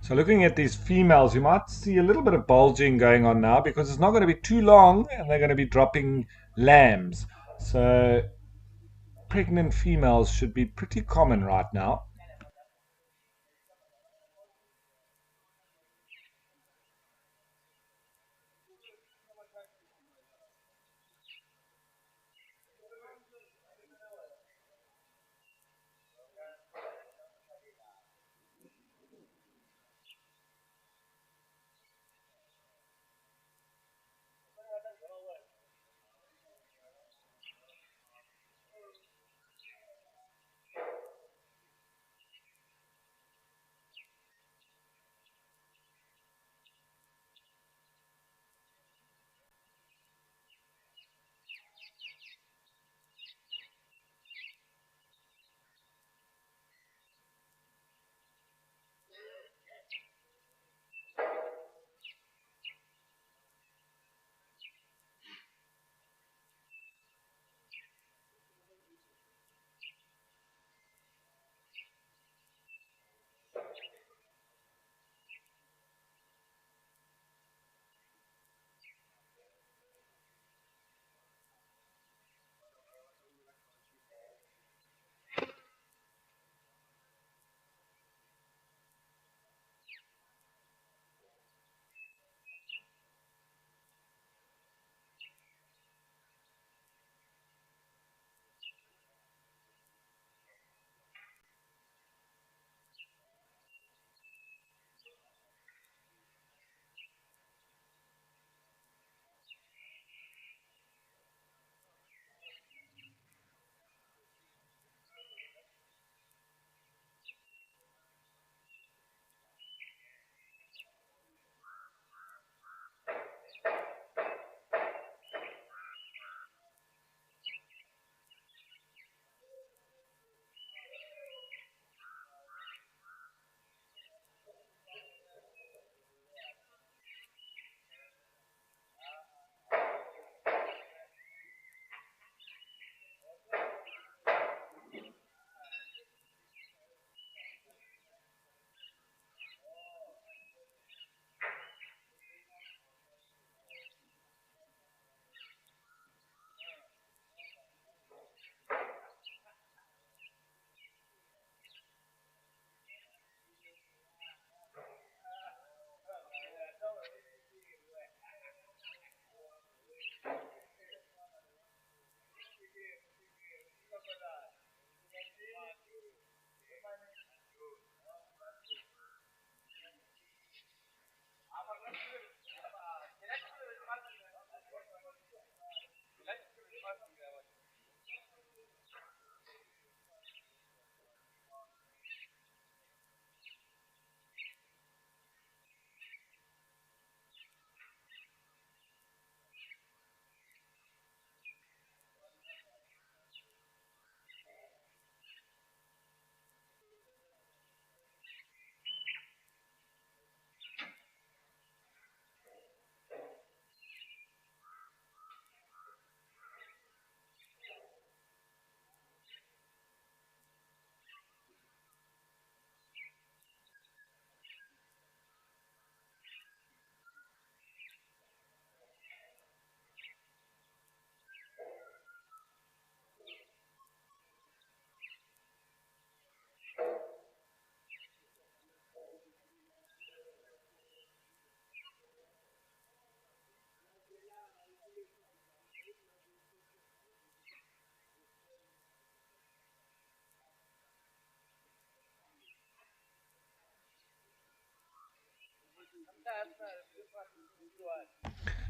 So looking at these females, you might see a little bit of bulging going on now because it's not going to be too long and they're going to be dropping lambs. So pregnant females should be pretty common right now.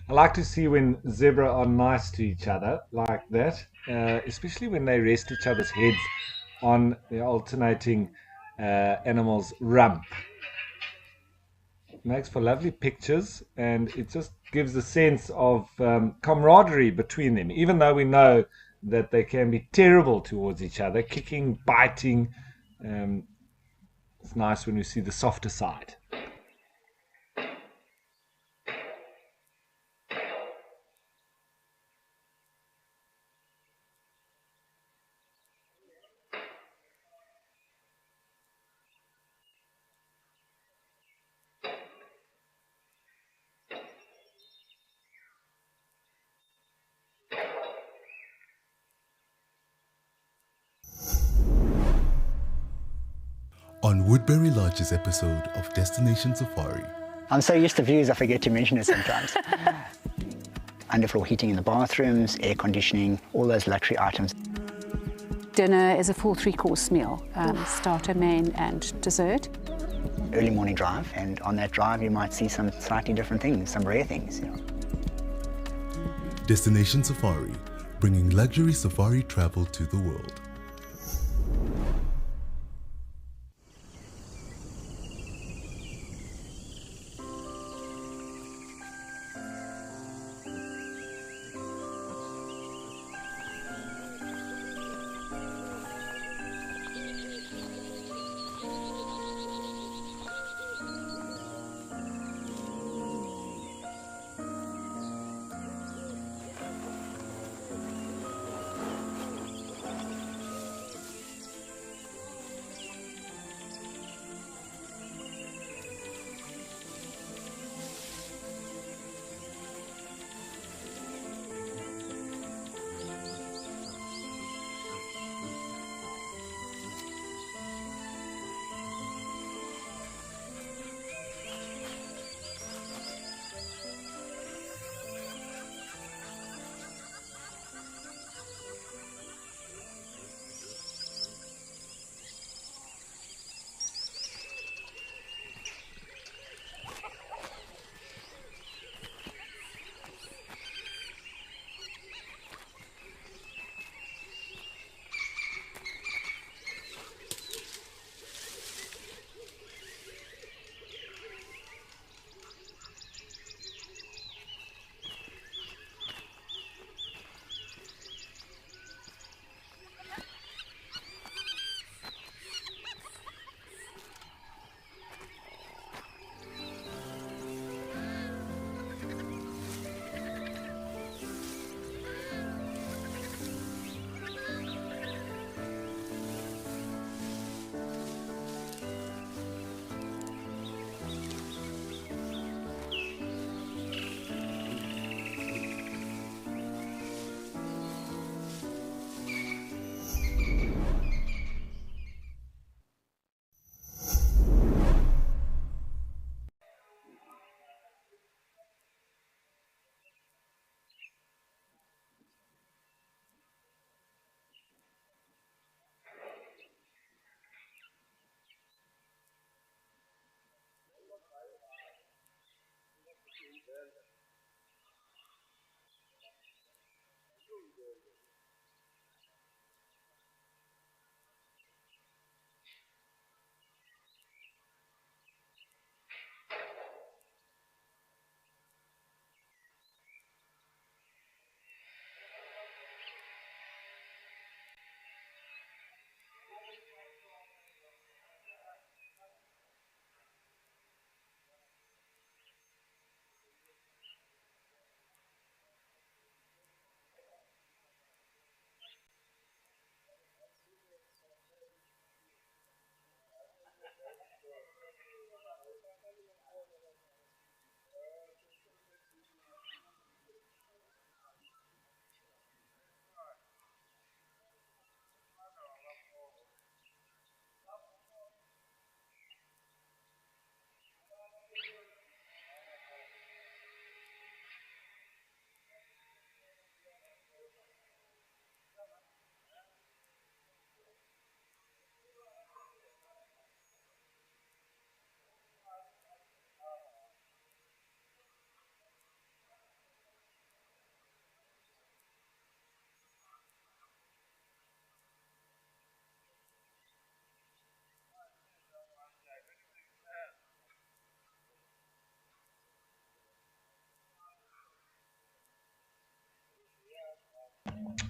I like to see when zebra are nice to each other like that, especially when they rest each other's heads on the alternating animal's rump. Makes for lovely pictures, and it just gives a sense of camaraderie between them, even though we know that they can be terrible towards each other, kicking, biting. Um, it's nice when we see the softer side. On Woodbury Lodge's episode of Destination Safari. I'm so used to views, I forget to mention it sometimes. Underfloor heating in the bathrooms, air conditioning, all those luxury items. Dinner is a full three-course meal, starter, main and dessert. Early morning drive, and on that drive you might see some slightly different things, some rare things. Destination Safari, bringing luxury safari travel to the world.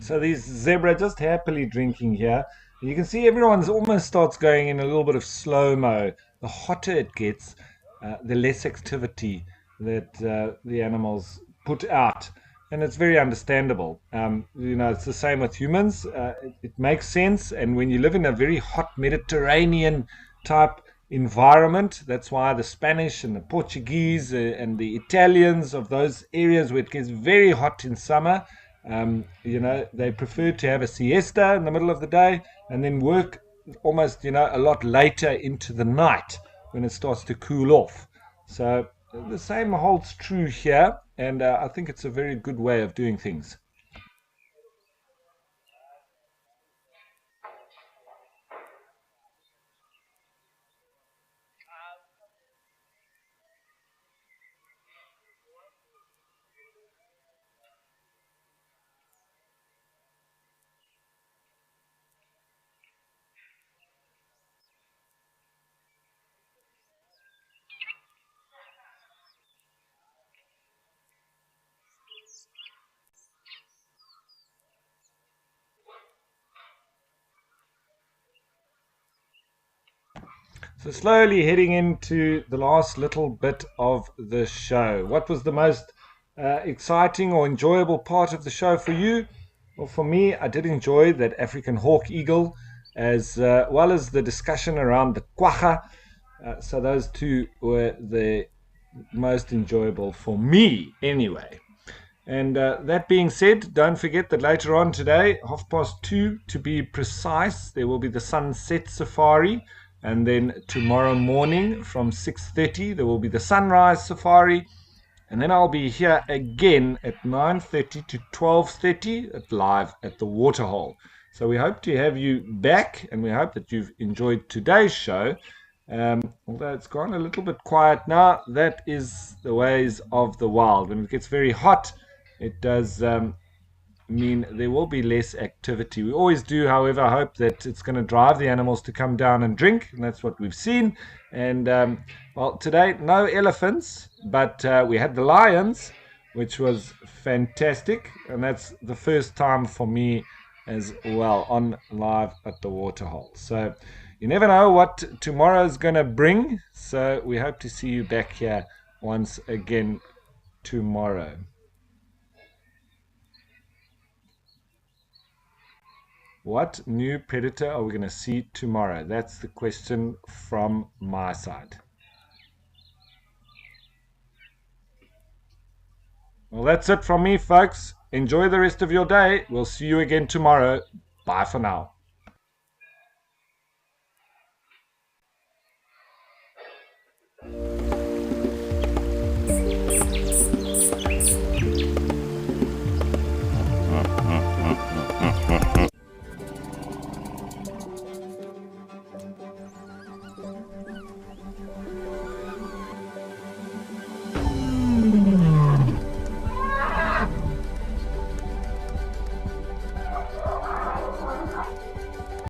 So these zebra just happily drinking here. You can see everyone's almost starts going in a little bit of slow-mo. The hotter it gets, the less activity that the animals put out. And it's very understandable. It's the same with humans. It makes sense. And when you live in a very hot Mediterranean type environment, that's why the Spanish and the Portuguese and the Italians of those areas where it gets very hot in summer, they prefer to have a siesta in the middle of the day and then work almost, a lot later into the night when it starts to cool off. So the same holds true here, and I think it's a very good way of doing things. So slowly heading into the last little bit of the show. What was the most exciting or enjoyable part of the show for you? Well, for me, I did enjoy that African hawk eagle, as well as the discussion around the quagga. So those two were the most enjoyable for me, anyway. And that being said, don't forget that later on today, 2:30 to be precise, there will be the sunset safari. And then tomorrow morning from 6:30, there will be the sunrise safari. And then I'll be here again at 9:30 to 12:30 at live at the Waterhole. So we hope to have you back, and we hope that you've enjoyed today's show. Although it's gone a little bit quiet now, that is the ways of the wild. When it gets very hot, it does mean there will be less activity. We always do, however, hope that it's going to drive the animals to come down and drink, and that's what we've seen. And well, today no elephants, but we had the lions, which was fantastic, and that's the first time for me as well on live at the Waterhole. So you never know what tomorrow's going to bring, so we hope to see you back here once again tomorrow. What new predator are we going to see tomorrow? That's the question from my side. Well, that's it from me, folks. Enjoy the rest of your day. We'll see you again tomorrow. Bye for now.